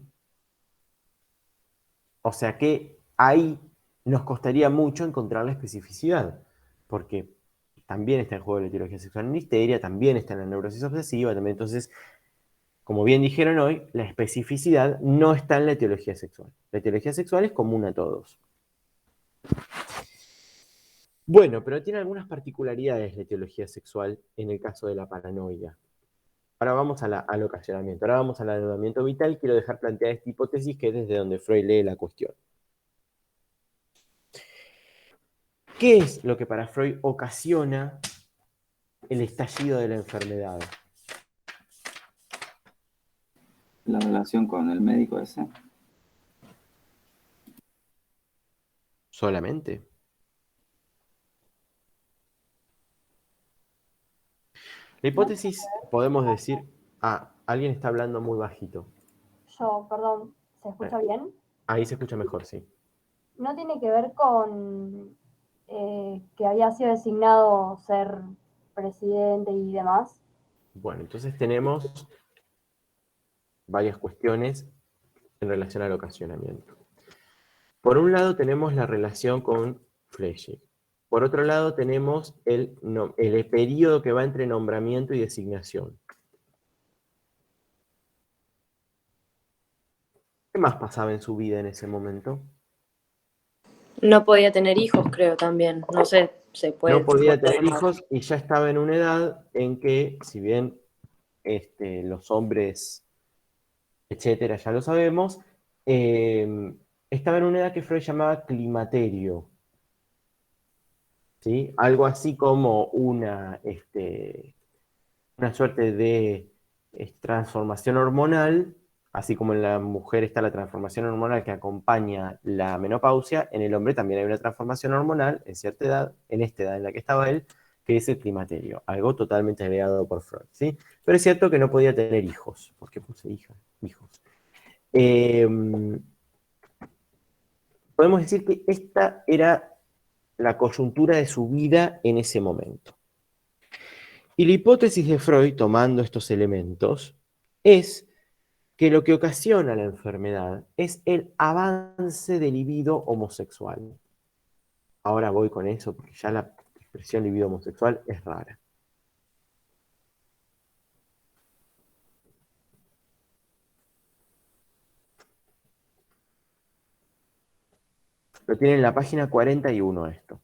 O sea que ahí nos costaría mucho encontrar la especificidad, porque también está en juego la etiología sexual en histeria, también está en la neurosis obsesiva, también. Entonces, como bien dijeron hoy, la especificidad no está en la etiología sexual. La etiología sexual es común a todos. Bueno, pero tiene algunas particularidades la etiología sexual en el caso de la paranoia. Ahora vamos al ocasionamiento, ahora vamos al anudamiento vital. Quiero dejar planteada esta hipótesis que es desde donde Freud lee la cuestión. ¿Qué es lo que para Freud ocasiona el estallido de la enfermedad? La relación con el médico ese. ¿Solamente? La hipótesis, podemos decir, alguien está hablando muy bajito. Yo, perdón, ¿se escucha bien? Ahí se escucha mejor, sí. ¿No tiene que ver con que había sido designado ser presidente y demás? Bueno, entonces tenemos varias cuestiones en relación al ocasionamiento. Por un lado tenemos la relación con Flechig. Por otro lado tenemos el periodo que va entre nombramiento y designación. ¿Qué más pasaba en su vida en ese momento? no podía tener hijos, creo también. No sé, se puede. No podía tener hijos y ya estaba en una edad en que, si bien los hombres, etcétera, ya lo sabemos, estaba en una edad que Freud llamaba climaterio. ¿Sí? Algo así como una suerte de transformación hormonal, así como en la mujer está la transformación hormonal que acompaña la menopausia, en el hombre también hay una transformación hormonal en cierta edad, en esta edad en la que estaba él, que es el climaterio, algo totalmente agregado por Freud, ¿sí? Pero es cierto que no podía tener hijos. ¿Por qué puse hijos? Podemos decir que esta era la coyuntura de su vida en ese momento. Y la hipótesis de Freud, tomando estos elementos, es que lo que ocasiona la enfermedad es el avance del libido homosexual. Ahora voy con eso porque ya la expresión libido homosexual es rara. Lo tiene en la página 41 esto.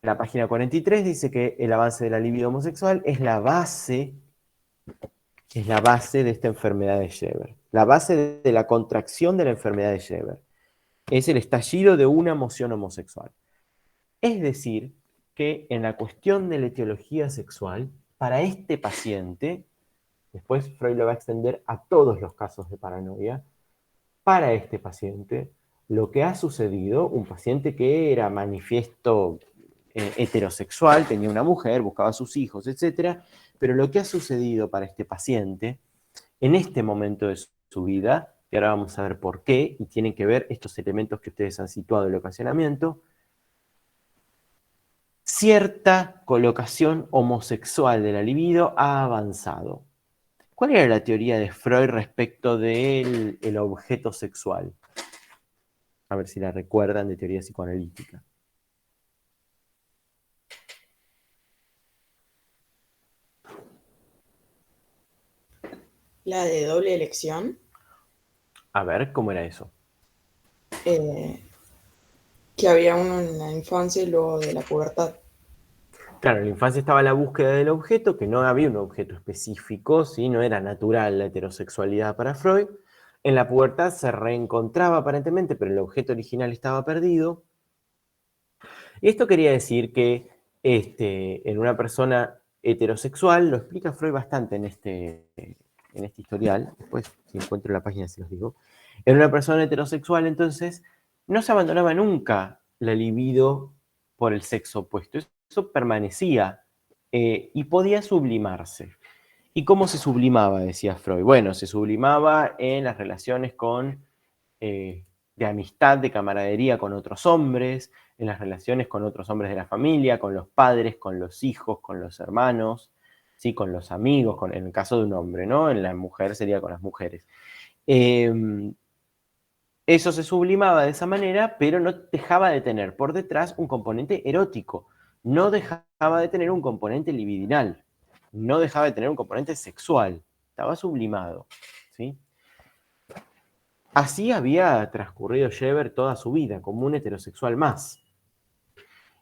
La página 43 dice que el avance de la libido homosexual es la base de esta enfermedad de Sheber. La base de la contracción de la enfermedad de Sheber. Es el estallido de una emoción homosexual. Es decir, que en la cuestión de la etiología sexual, para este paciente, después Freud lo va a extender a todos los casos de paranoia, para este paciente, lo que ha sucedido, un paciente que era manifiesto heterosexual, tenía una mujer, buscaba a sus hijos, etc. Pero lo que ha sucedido para este paciente, en este momento de su vida, y ahora vamos a ver por qué, y tienen que ver estos elementos que ustedes han situado del ocasionamiento, cierta colocación homosexual de la libido ha avanzado. ¿Cuál era la teoría de Freud respecto del objeto sexual? A ver si la recuerdan, de teoría psicoanalítica. La de doble elección, A ver, ¿cómo era eso? que había uno en la infancia y luego de la pubertad. Claro, en la infancia estaba la búsqueda del objeto, que no había un objeto específico, ¿sí? No era natural la heterosexualidad para Freud. En la pubertad se reencontraba aparentemente, pero el objeto original estaba perdido. Y esto quería decir que en una persona heterosexual, lo explica Freud bastante en este historial, después si encuentro la página se los digo, en una persona heterosexual entonces no se abandonaba nunca la libido por el sexo opuesto, eso permanecía y podía sublimarse. ¿Y cómo se sublimaba, decía Freud? Bueno, se sublimaba en las relaciones de amistad, de camaradería con otros hombres, en las relaciones con otros hombres de la familia, con los padres, con los hijos, con los hermanos, ¿sí? Con los amigos, en el caso de un hombre, ¿no? En la mujer sería con las mujeres. Eso se sublimaba de esa manera, pero no dejaba de tener por detrás un componente erótico, no dejaba de tener un componente libidinal, no dejaba de tener un componente sexual, estaba sublimado, ¿sí? Así había transcurrido Sheber toda su vida, como un heterosexual más.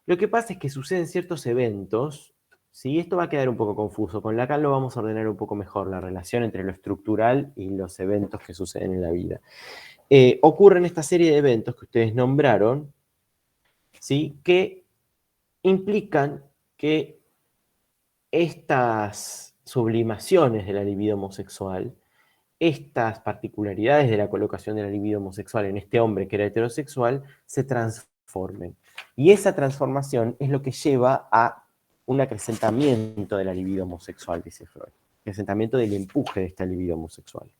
Lo que pasa es que suceden ciertos eventos, ¿sí? Esto va a quedar un poco confuso, con Lacan lo vamos a ordenar un poco mejor, la relación entre lo estructural y los eventos que suceden en la vida. Ocurren esta serie de eventos que ustedes nombraron, ¿sí? Que implican que estas sublimaciones de la libido homosexual, estas particularidades de la colocación de la libido homosexual en este hombre que era heterosexual, se transformen. Y esa transformación es lo que lleva a un acrecentamiento de la libido homosexual, dice Freud. Acrecentamiento del empuje de esta libido homosexual.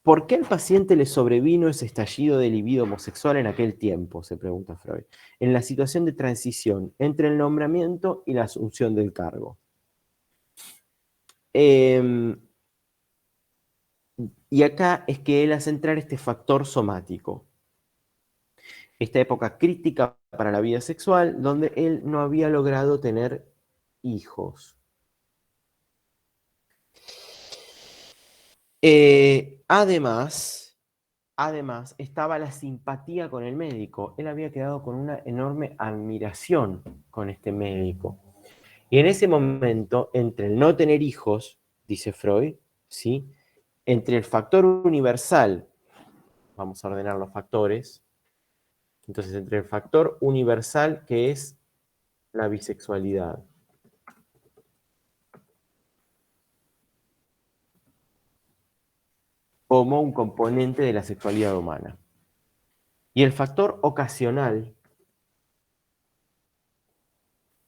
¿Por qué al paciente le sobrevino ese estallido de libido homosexual en aquel tiempo? Se pregunta Freud. En la situación de transición entre el nombramiento y la asunción del cargo. Y acá es que él hace entrar este factor somático. Esta época crítica para la vida sexual, donde él no había logrado tener hijos. Además, estaba la simpatía con el médico. Él había quedado con una enorme admiración con este médico. Y en ese momento, entre el no tener hijos, dice Freud, ¿sí? Entre el factor universal, vamos a ordenar los factores, entonces entre el factor universal que es la bisexualidad, como un componente de la sexualidad humana, y el factor ocasional,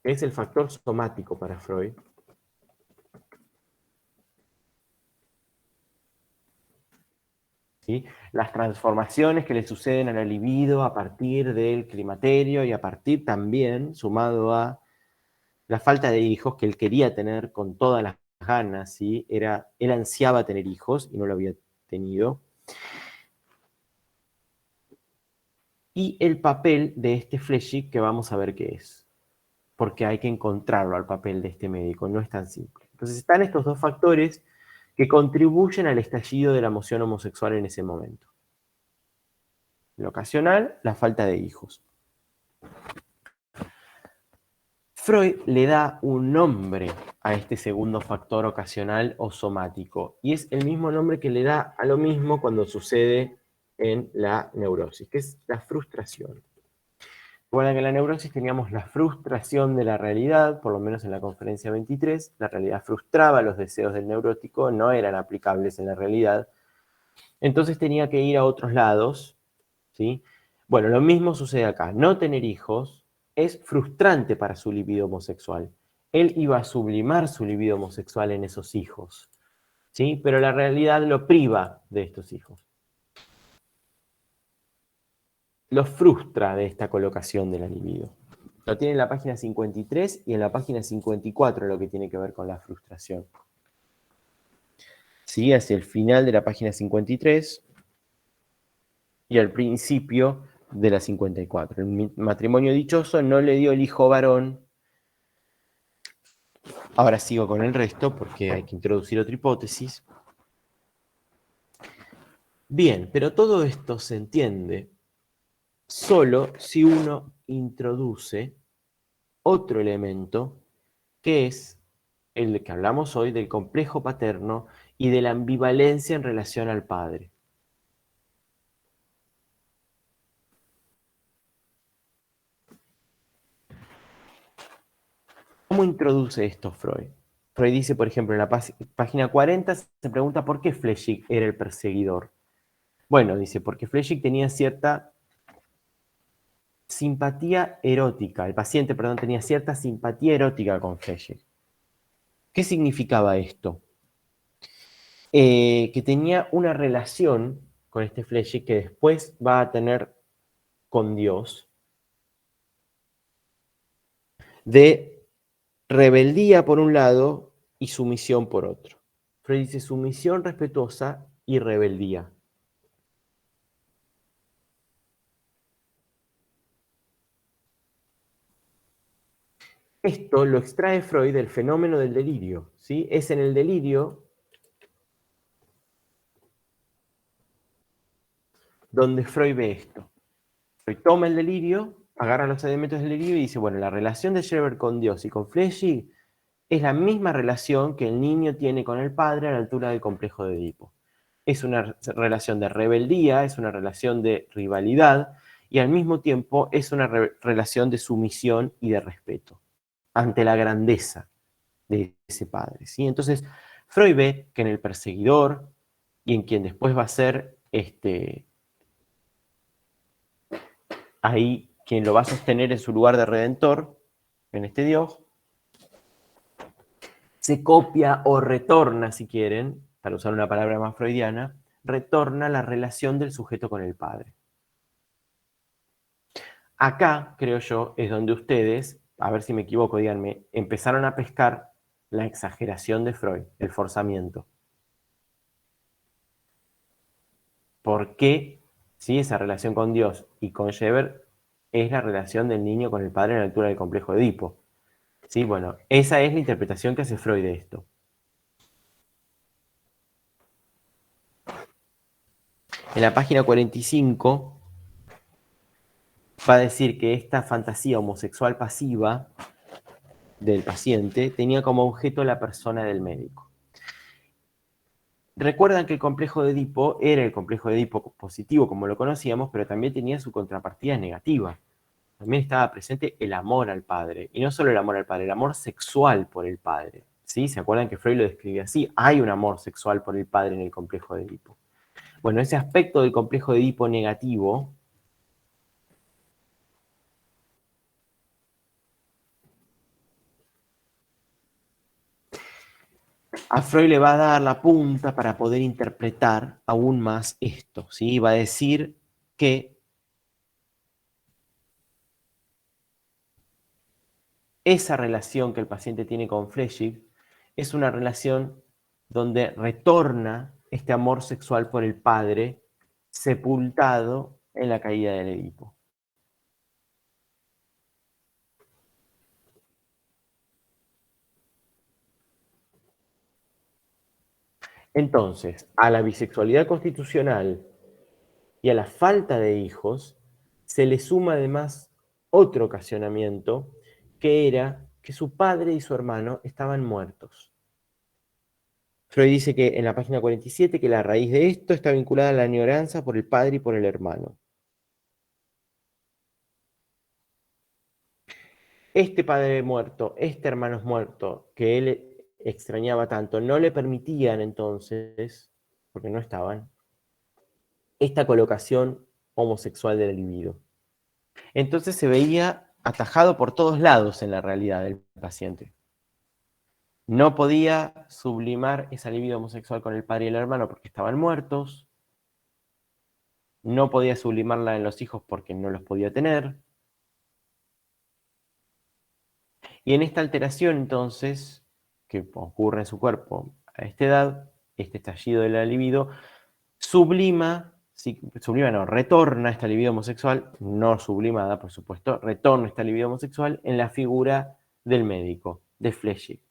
que es el factor somático para Freud, ¿sí? Las transformaciones que le suceden a la libido a partir del climaterio y a partir también, sumado a la falta de hijos que él quería tener con todas las ganas, ¿sí? Él ansiaba tener hijos y no lo había tenido. Y el papel de este Flechig, que vamos a ver qué es, porque hay que encontrarlo al papel de este médico, no es tan simple. Entonces están estos dos factores que contribuyen al estallido de la emoción homosexual en ese momento. Lo ocasional, la falta de hijos. Freud le da un nombre a este segundo factor ocasional o somático, y es el mismo nombre que le da a lo mismo cuando sucede en la neurosis, que es la frustración. Recuerda que en la neurosis teníamos la frustración de la realidad, por lo menos en la conferencia 23, la realidad frustraba los deseos del neurótico, no eran aplicables en la realidad, entonces tenía que ir a otros lados, ¿sí? Bueno, lo mismo sucede acá, no tener hijos es frustrante para su libido homosexual. Él iba a sublimar su libido homosexual en esos hijos, ¿sí? Pero la realidad lo priva de estos hijos. Lo frustra de esta colocación de la libido. Lo tiene en la página 53 y en la página 54 lo que tiene que ver con la frustración. ¿Sí? Hacia el final de la página 53 y al principio de la 54. El matrimonio dichoso no le dio el hijo varón. Ahora sigo con el resto porque hay que introducir otra hipótesis. Bien, pero todo esto se entiende solo si uno introduce otro elemento que es el que hablamos hoy del complejo paterno y de la ambivalencia en relación al padre. ¿Cómo introduce esto Freud? Freud dice, por ejemplo, en la página 40 se pregunta por qué Flechsig era el perseguidor. Bueno, dice, porque Flechsig tenía cierta simpatía erótica, el paciente, perdón, tenía cierta simpatía erótica con Flechsig. ¿Qué significaba esto? Que tenía una relación con este Flechsig que después va a tener con Dios de rebeldía por un lado y sumisión por otro. Freud dice sumisión respetuosa y rebeldía. Esto lo extrae Freud del fenómeno del delirio, ¿sí? Es en el delirio donde Freud ve esto. Freud toma el delirio, agarra los elementos del delirio y dice, bueno, la relación de Schreber con Dios y con Flechsig es la misma relación que el niño tiene con el padre a la altura del complejo de Edipo. Es una relación de rebeldía, es una relación de rivalidad y al mismo tiempo es una relación de sumisión y de respeto ante la grandeza de ese padre, ¿sí? Entonces, Freud ve que en el perseguidor y en quien después va a ser ahí quien lo va a sostener en su lugar de redentor, en este Dios, se copia o retorna, si quieren, para usar una palabra más freudiana, retorna la relación del sujeto con el padre. Acá, creo yo, es donde ustedes, a ver si me equivoco, díganme, empezaron a pescar la exageración de Freud, el forzamiento. ¿Por qué, si esa relación con Dios y con Schreber es la relación del niño con el padre a la altura del complejo de Edipo? Sí, bueno, esa es la interpretación que hace Freud de esto. En la página 45 va a decir que esta fantasía homosexual pasiva del paciente tenía como objeto la persona del médico. Recuerdan que el complejo de Edipo era el complejo de Edipo positivo, como lo conocíamos, pero también tenía su contrapartida negativa. También estaba presente el amor al padre, y no solo el amor al padre, el amor sexual por el padre. ¿Sí? ¿Se acuerdan que Freud lo describe así? Hay un amor sexual por el padre en el complejo de Edipo. Bueno, ese aspecto del complejo de Edipo negativo a Freud le va a dar la punta para poder interpretar aún más esto, ¿sí? Va a decir que esa relación que el paciente tiene con Flechsig es una relación donde retorna este amor sexual por el padre sepultado en la caída del Edipo. Entonces, a la bisexualidad constitucional Y a la falta de hijos se le suma además otro ocasionamiento, que era que su padre y su hermano estaban muertos. Freud dice que en la página 47 que la raíz de esto está vinculada a la añoranza por el padre y por el hermano. Este padre muerto, este hermano muerto, que él extrañaba tanto, no le permitían entonces, porque no estaban, esta colocación homosexual del libido. Entonces se veía atajado por todos lados en la realidad del paciente. No podía sublimar esa libido homosexual con el padre y el hermano porque estaban muertos. No podía sublimarla en los hijos porque no los podía tener. Y en esta alteración, entonces, que ocurre en su cuerpo a esta edad, este estallido de la libido, retorna esta libido homosexual, no sublimada, por supuesto, retorna esta libido homosexual en la figura del médico, de Flechig.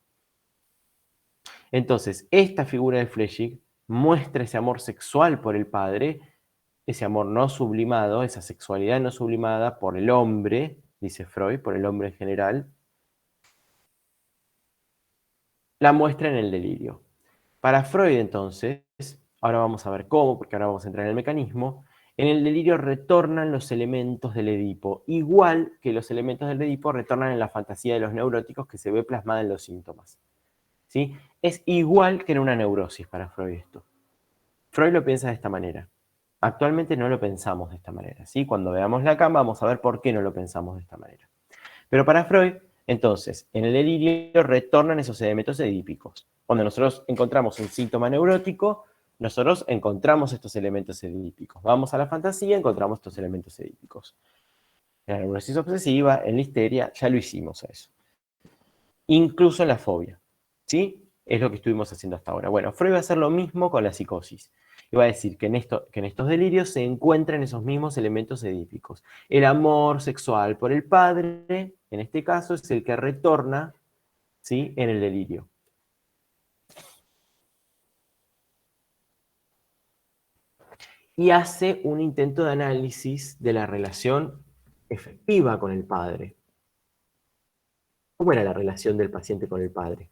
Entonces, esta figura de Flechig muestra ese amor sexual por el padre, ese amor no sublimado, esa sexualidad no sublimada por el hombre, dice Freud, por el hombre en general, la muestra en el delirio. Para Freud, entonces, ahora vamos a ver cómo, porque ahora vamos a entrar en el mecanismo, en el delirio retornan los elementos del Edipo, igual que los elementos del Edipo retornan en la fantasía de los neuróticos que se ve plasmada en los síntomas. ¿Sí? Es igual que en una neurosis para Freud esto. Freud lo piensa de esta manera. Actualmente no lo pensamos de esta manera. ¿Sí? Cuando veamos Lacan vamos a ver por qué no lo pensamos de esta manera. Pero para Freud, entonces, en el delirio retornan esos elementos edípicos. Cuando nosotros encontramos un síntoma neurótico, nosotros encontramos estos elementos edípicos. Vamos a la fantasía, encontramos estos elementos edípicos. En la neurosis obsesiva, en la histeria, ya lo hicimos a eso. Incluso en la fobia. ¿Sí? Es lo que estuvimos haciendo hasta ahora. Bueno, Freud va a hacer lo mismo con la psicosis. Y va a decir que en estos delirios se encuentran esos mismos elementos edípicos. El amor sexual por el padre, en este caso, es el que retorna, ¿sí?, en el delirio. Y hace un intento de análisis de la relación efectiva con el padre. ¿Cómo era la relación del paciente con el padre?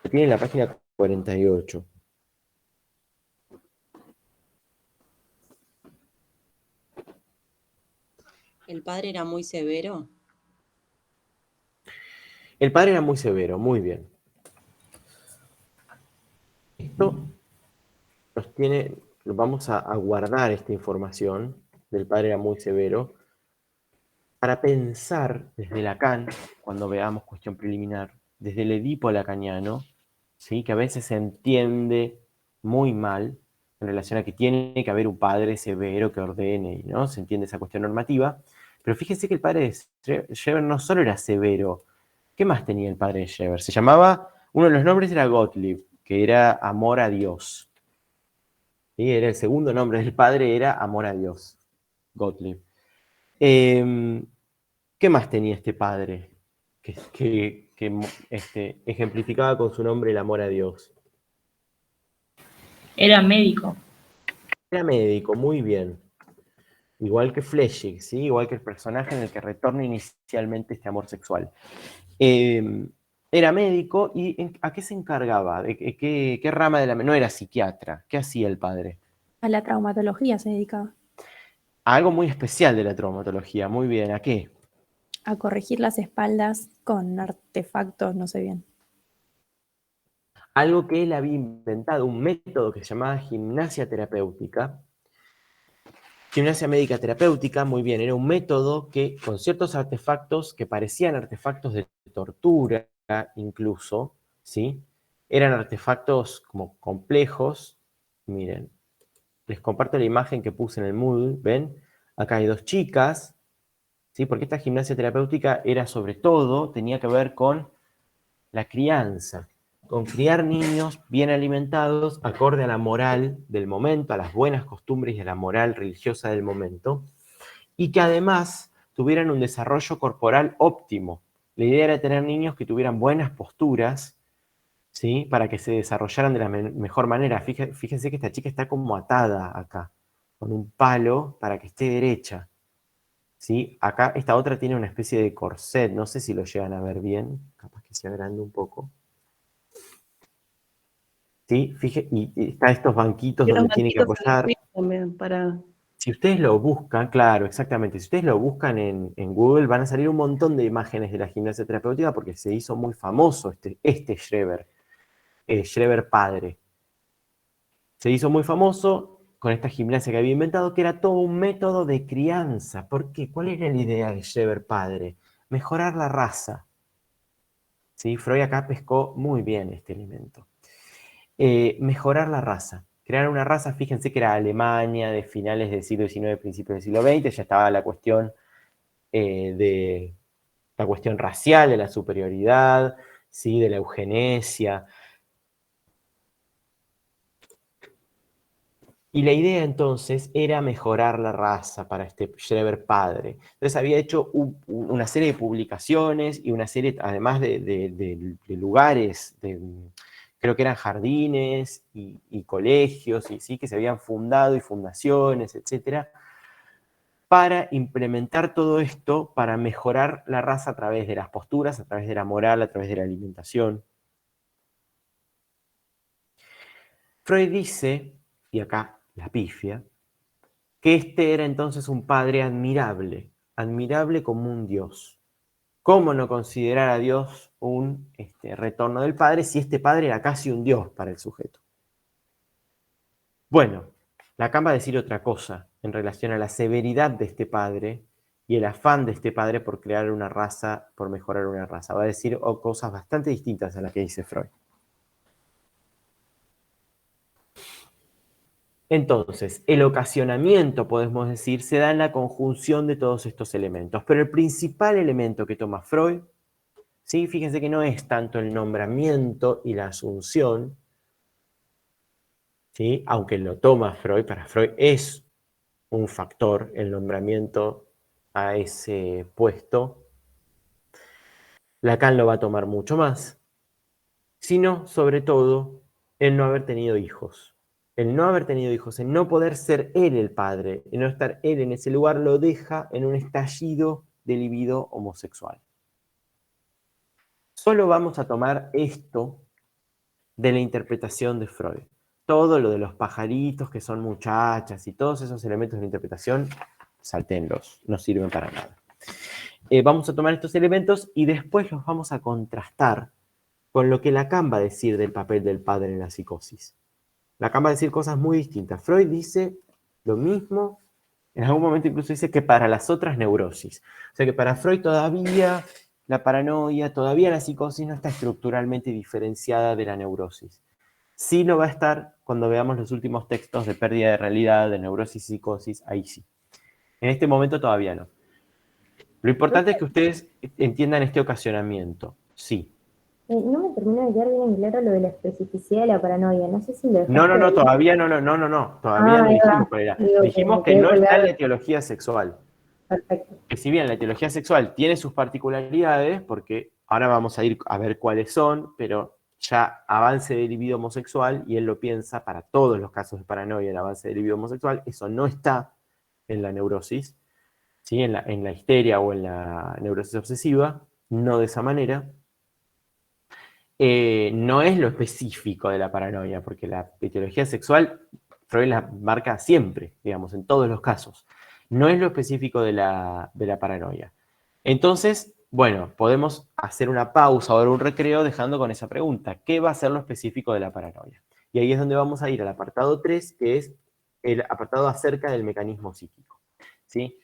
Tiene en la página 48. ¿El padre era muy severo? El padre era muy severo, muy bien. Esto vamos a guardar esta información del padre era muy severo para pensar desde Lacan, cuando veamos cuestión preliminar, desde el Edipo lacaniano, ¿sí?, que a veces se entiende muy mal en relación a que tiene que haber un padre severo que ordene, ¿no? Se entiende esa cuestión normativa, pero fíjense que el padre de Scheber no solo era severo. ¿Qué más tenía el padre de Scheber? Se llamaba, uno de los nombres era Gottlieb, que era amor a Dios. ¿Sí? Era el segundo nombre del padre, era amor a Dios, Gottlieb. ¿Qué más tenía este padre que ejemplificaba con su nombre el amor a Dios? Era médico. Era médico, muy bien. Igual que Flechig, ¿sí? Igual que el personaje en el que retorna inicialmente este amor sexual. Era médico y ¿a qué se encargaba? ¿Qué rama de la... No era psiquiatra. ¿Qué hacía el padre? A la traumatología se dedicaba. A algo muy especial de la traumatología. Muy bien. ¿A qué? A corregir las espaldas con artefactos, no sé bien. Algo que él había inventado, un método que se llamaba gimnasia terapéutica. Gimnasia médica terapéutica, muy bien, era un método que con ciertos artefactos que parecían artefactos de tortura incluso, ¿sí? Eran artefactos como complejos. Miren, les comparto la imagen que puse en el Moodle, ¿ven? Acá hay dos chicas, ¿sí? Porque esta gimnasia terapéutica era sobre todo, tenía que ver con la crianza, con criar niños bien alimentados, acorde a la moral del momento, a las buenas costumbres y a la moral religiosa del momento, y que además tuvieran un desarrollo corporal óptimo. La idea era tener niños que tuvieran buenas posturas, ¿sí? Para que se desarrollaran de la mejor manera. Fíjense que esta chica está como atada acá, con un palo para que esté derecha, ¿sí? Acá esta otra tiene una especie de corset, no sé si lo llegan a ver bien, capaz que se agrande un poco. ¿Sí? Y está estos banquitos Y los donde tiene que banquitos en los apoyar. pies también para... Si ustedes lo buscan, claro, exactamente, si ustedes lo buscan en Google, van a salir un montón de imágenes de la gimnasia terapéutica porque se hizo muy famoso este Schreber, Schreber padre. Se hizo muy famoso con esta gimnasia que había inventado, que era todo un método de crianza. ¿Por qué? ¿Cuál era la idea de Schreber padre? Mejorar la raza. ¿Sí? Freud acá pescó muy bien este elemento. Mejorar la raza. Crear una raza, fíjense que era Alemania de finales del siglo XIX, principios del siglo XX, ya estaba la cuestión racial, de la superioridad, ¿sí? De la eugenesia. Y la idea entonces era mejorar la raza para este Schreber padre. Entonces había hecho una serie de publicaciones y una serie, además de lugares, creo que eran jardines y colegios, y sí, que se habían fundado, y fundaciones, etcétera, para implementar todo esto, para mejorar la raza a través de las posturas, a través de la moral, a través de la alimentación. Freud dice, y acá la pifia, que este era entonces un padre admirable, admirable como un dios. ¿Cómo no considerar a Dios un retorno del padre si este padre era casi un dios para el sujeto? Bueno, Lacan va a decir otra cosa en relación a la severidad de este padre y el afán de este padre por crear una raza, por mejorar una raza. Va a decir cosas bastante distintas a las que dice Freud. Entonces, el ocasionamiento, podemos decir, se da en la conjunción de todos estos elementos. Pero el principal elemento que toma Freud, ¿sí? Fíjense que no es tanto el nombramiento y la asunción, ¿sí? Aunque lo toma Freud, para Freud es un factor el nombramiento a ese puesto. Lacan lo va a tomar mucho más, sino, sobre todo, el no haber tenido hijos. El no haber tenido hijos, el no poder ser él el padre, el no estar él en ese lugar, lo deja en un estallido de libido homosexual. Solo vamos a tomar esto de la interpretación de Freud. Todo lo de los pajaritos que son muchachas y todos esos elementos de la interpretación, salténlos, no sirven para nada. Vamos a tomar estos elementos y después los vamos a contrastar con lo que Lacan va a decir del papel del padre en la psicosis. Lacan va a decir cosas muy distintas. Freud dice lo mismo, en algún momento incluso dice que para las otras neurosis. O sea que para Freud todavía la paranoia, todavía la psicosis no está estructuralmente diferenciada de la neurosis. Sí lo va a estar cuando veamos los últimos textos de pérdida de realidad, de neurosis y psicosis, ahí sí. En este momento todavía no. Lo importante es que ustedes entiendan este ocasionamiento, sí. No me termina de quedar bien en claro lo de la especificidad de la paranoia. No sé si lo dejaste No, ahí. todavía no, todavía no ahí dijimos va. cuál era. Digo, Dijimos me que quedé no está en colgada. la etiología sexual. Perfecto. Que si bien la etiología sexual tiene sus particularidades, porque ahora vamos a ir a ver cuáles son, pero ya avance del libido homosexual, y él lo piensa para todos los casos de paranoia, el avance del libido homosexual, eso no está en la neurosis, ¿sí? En la histeria o en la neurosis obsesiva, no de esa manera. No es lo específico de la paranoia, porque la etiología sexual, Freud la marca siempre, digamos, en todos los casos. No es lo específico de la paranoia. Entonces, bueno, podemos hacer una pausa o un recreo dejando con esa pregunta. ¿Qué va a ser lo específico de la paranoia? Y ahí es donde vamos a ir al apartado 3, que es el apartado acerca del mecanismo psíquico. ¿Sí?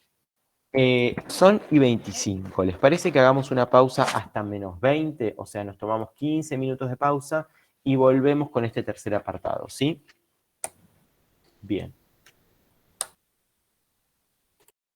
Son y 25. ¿Les parece que hagamos una pausa hasta menos 20? O sea, nos tomamos 15 minutos de pausa y volvemos con este tercer apartado, ¿sí? Bien.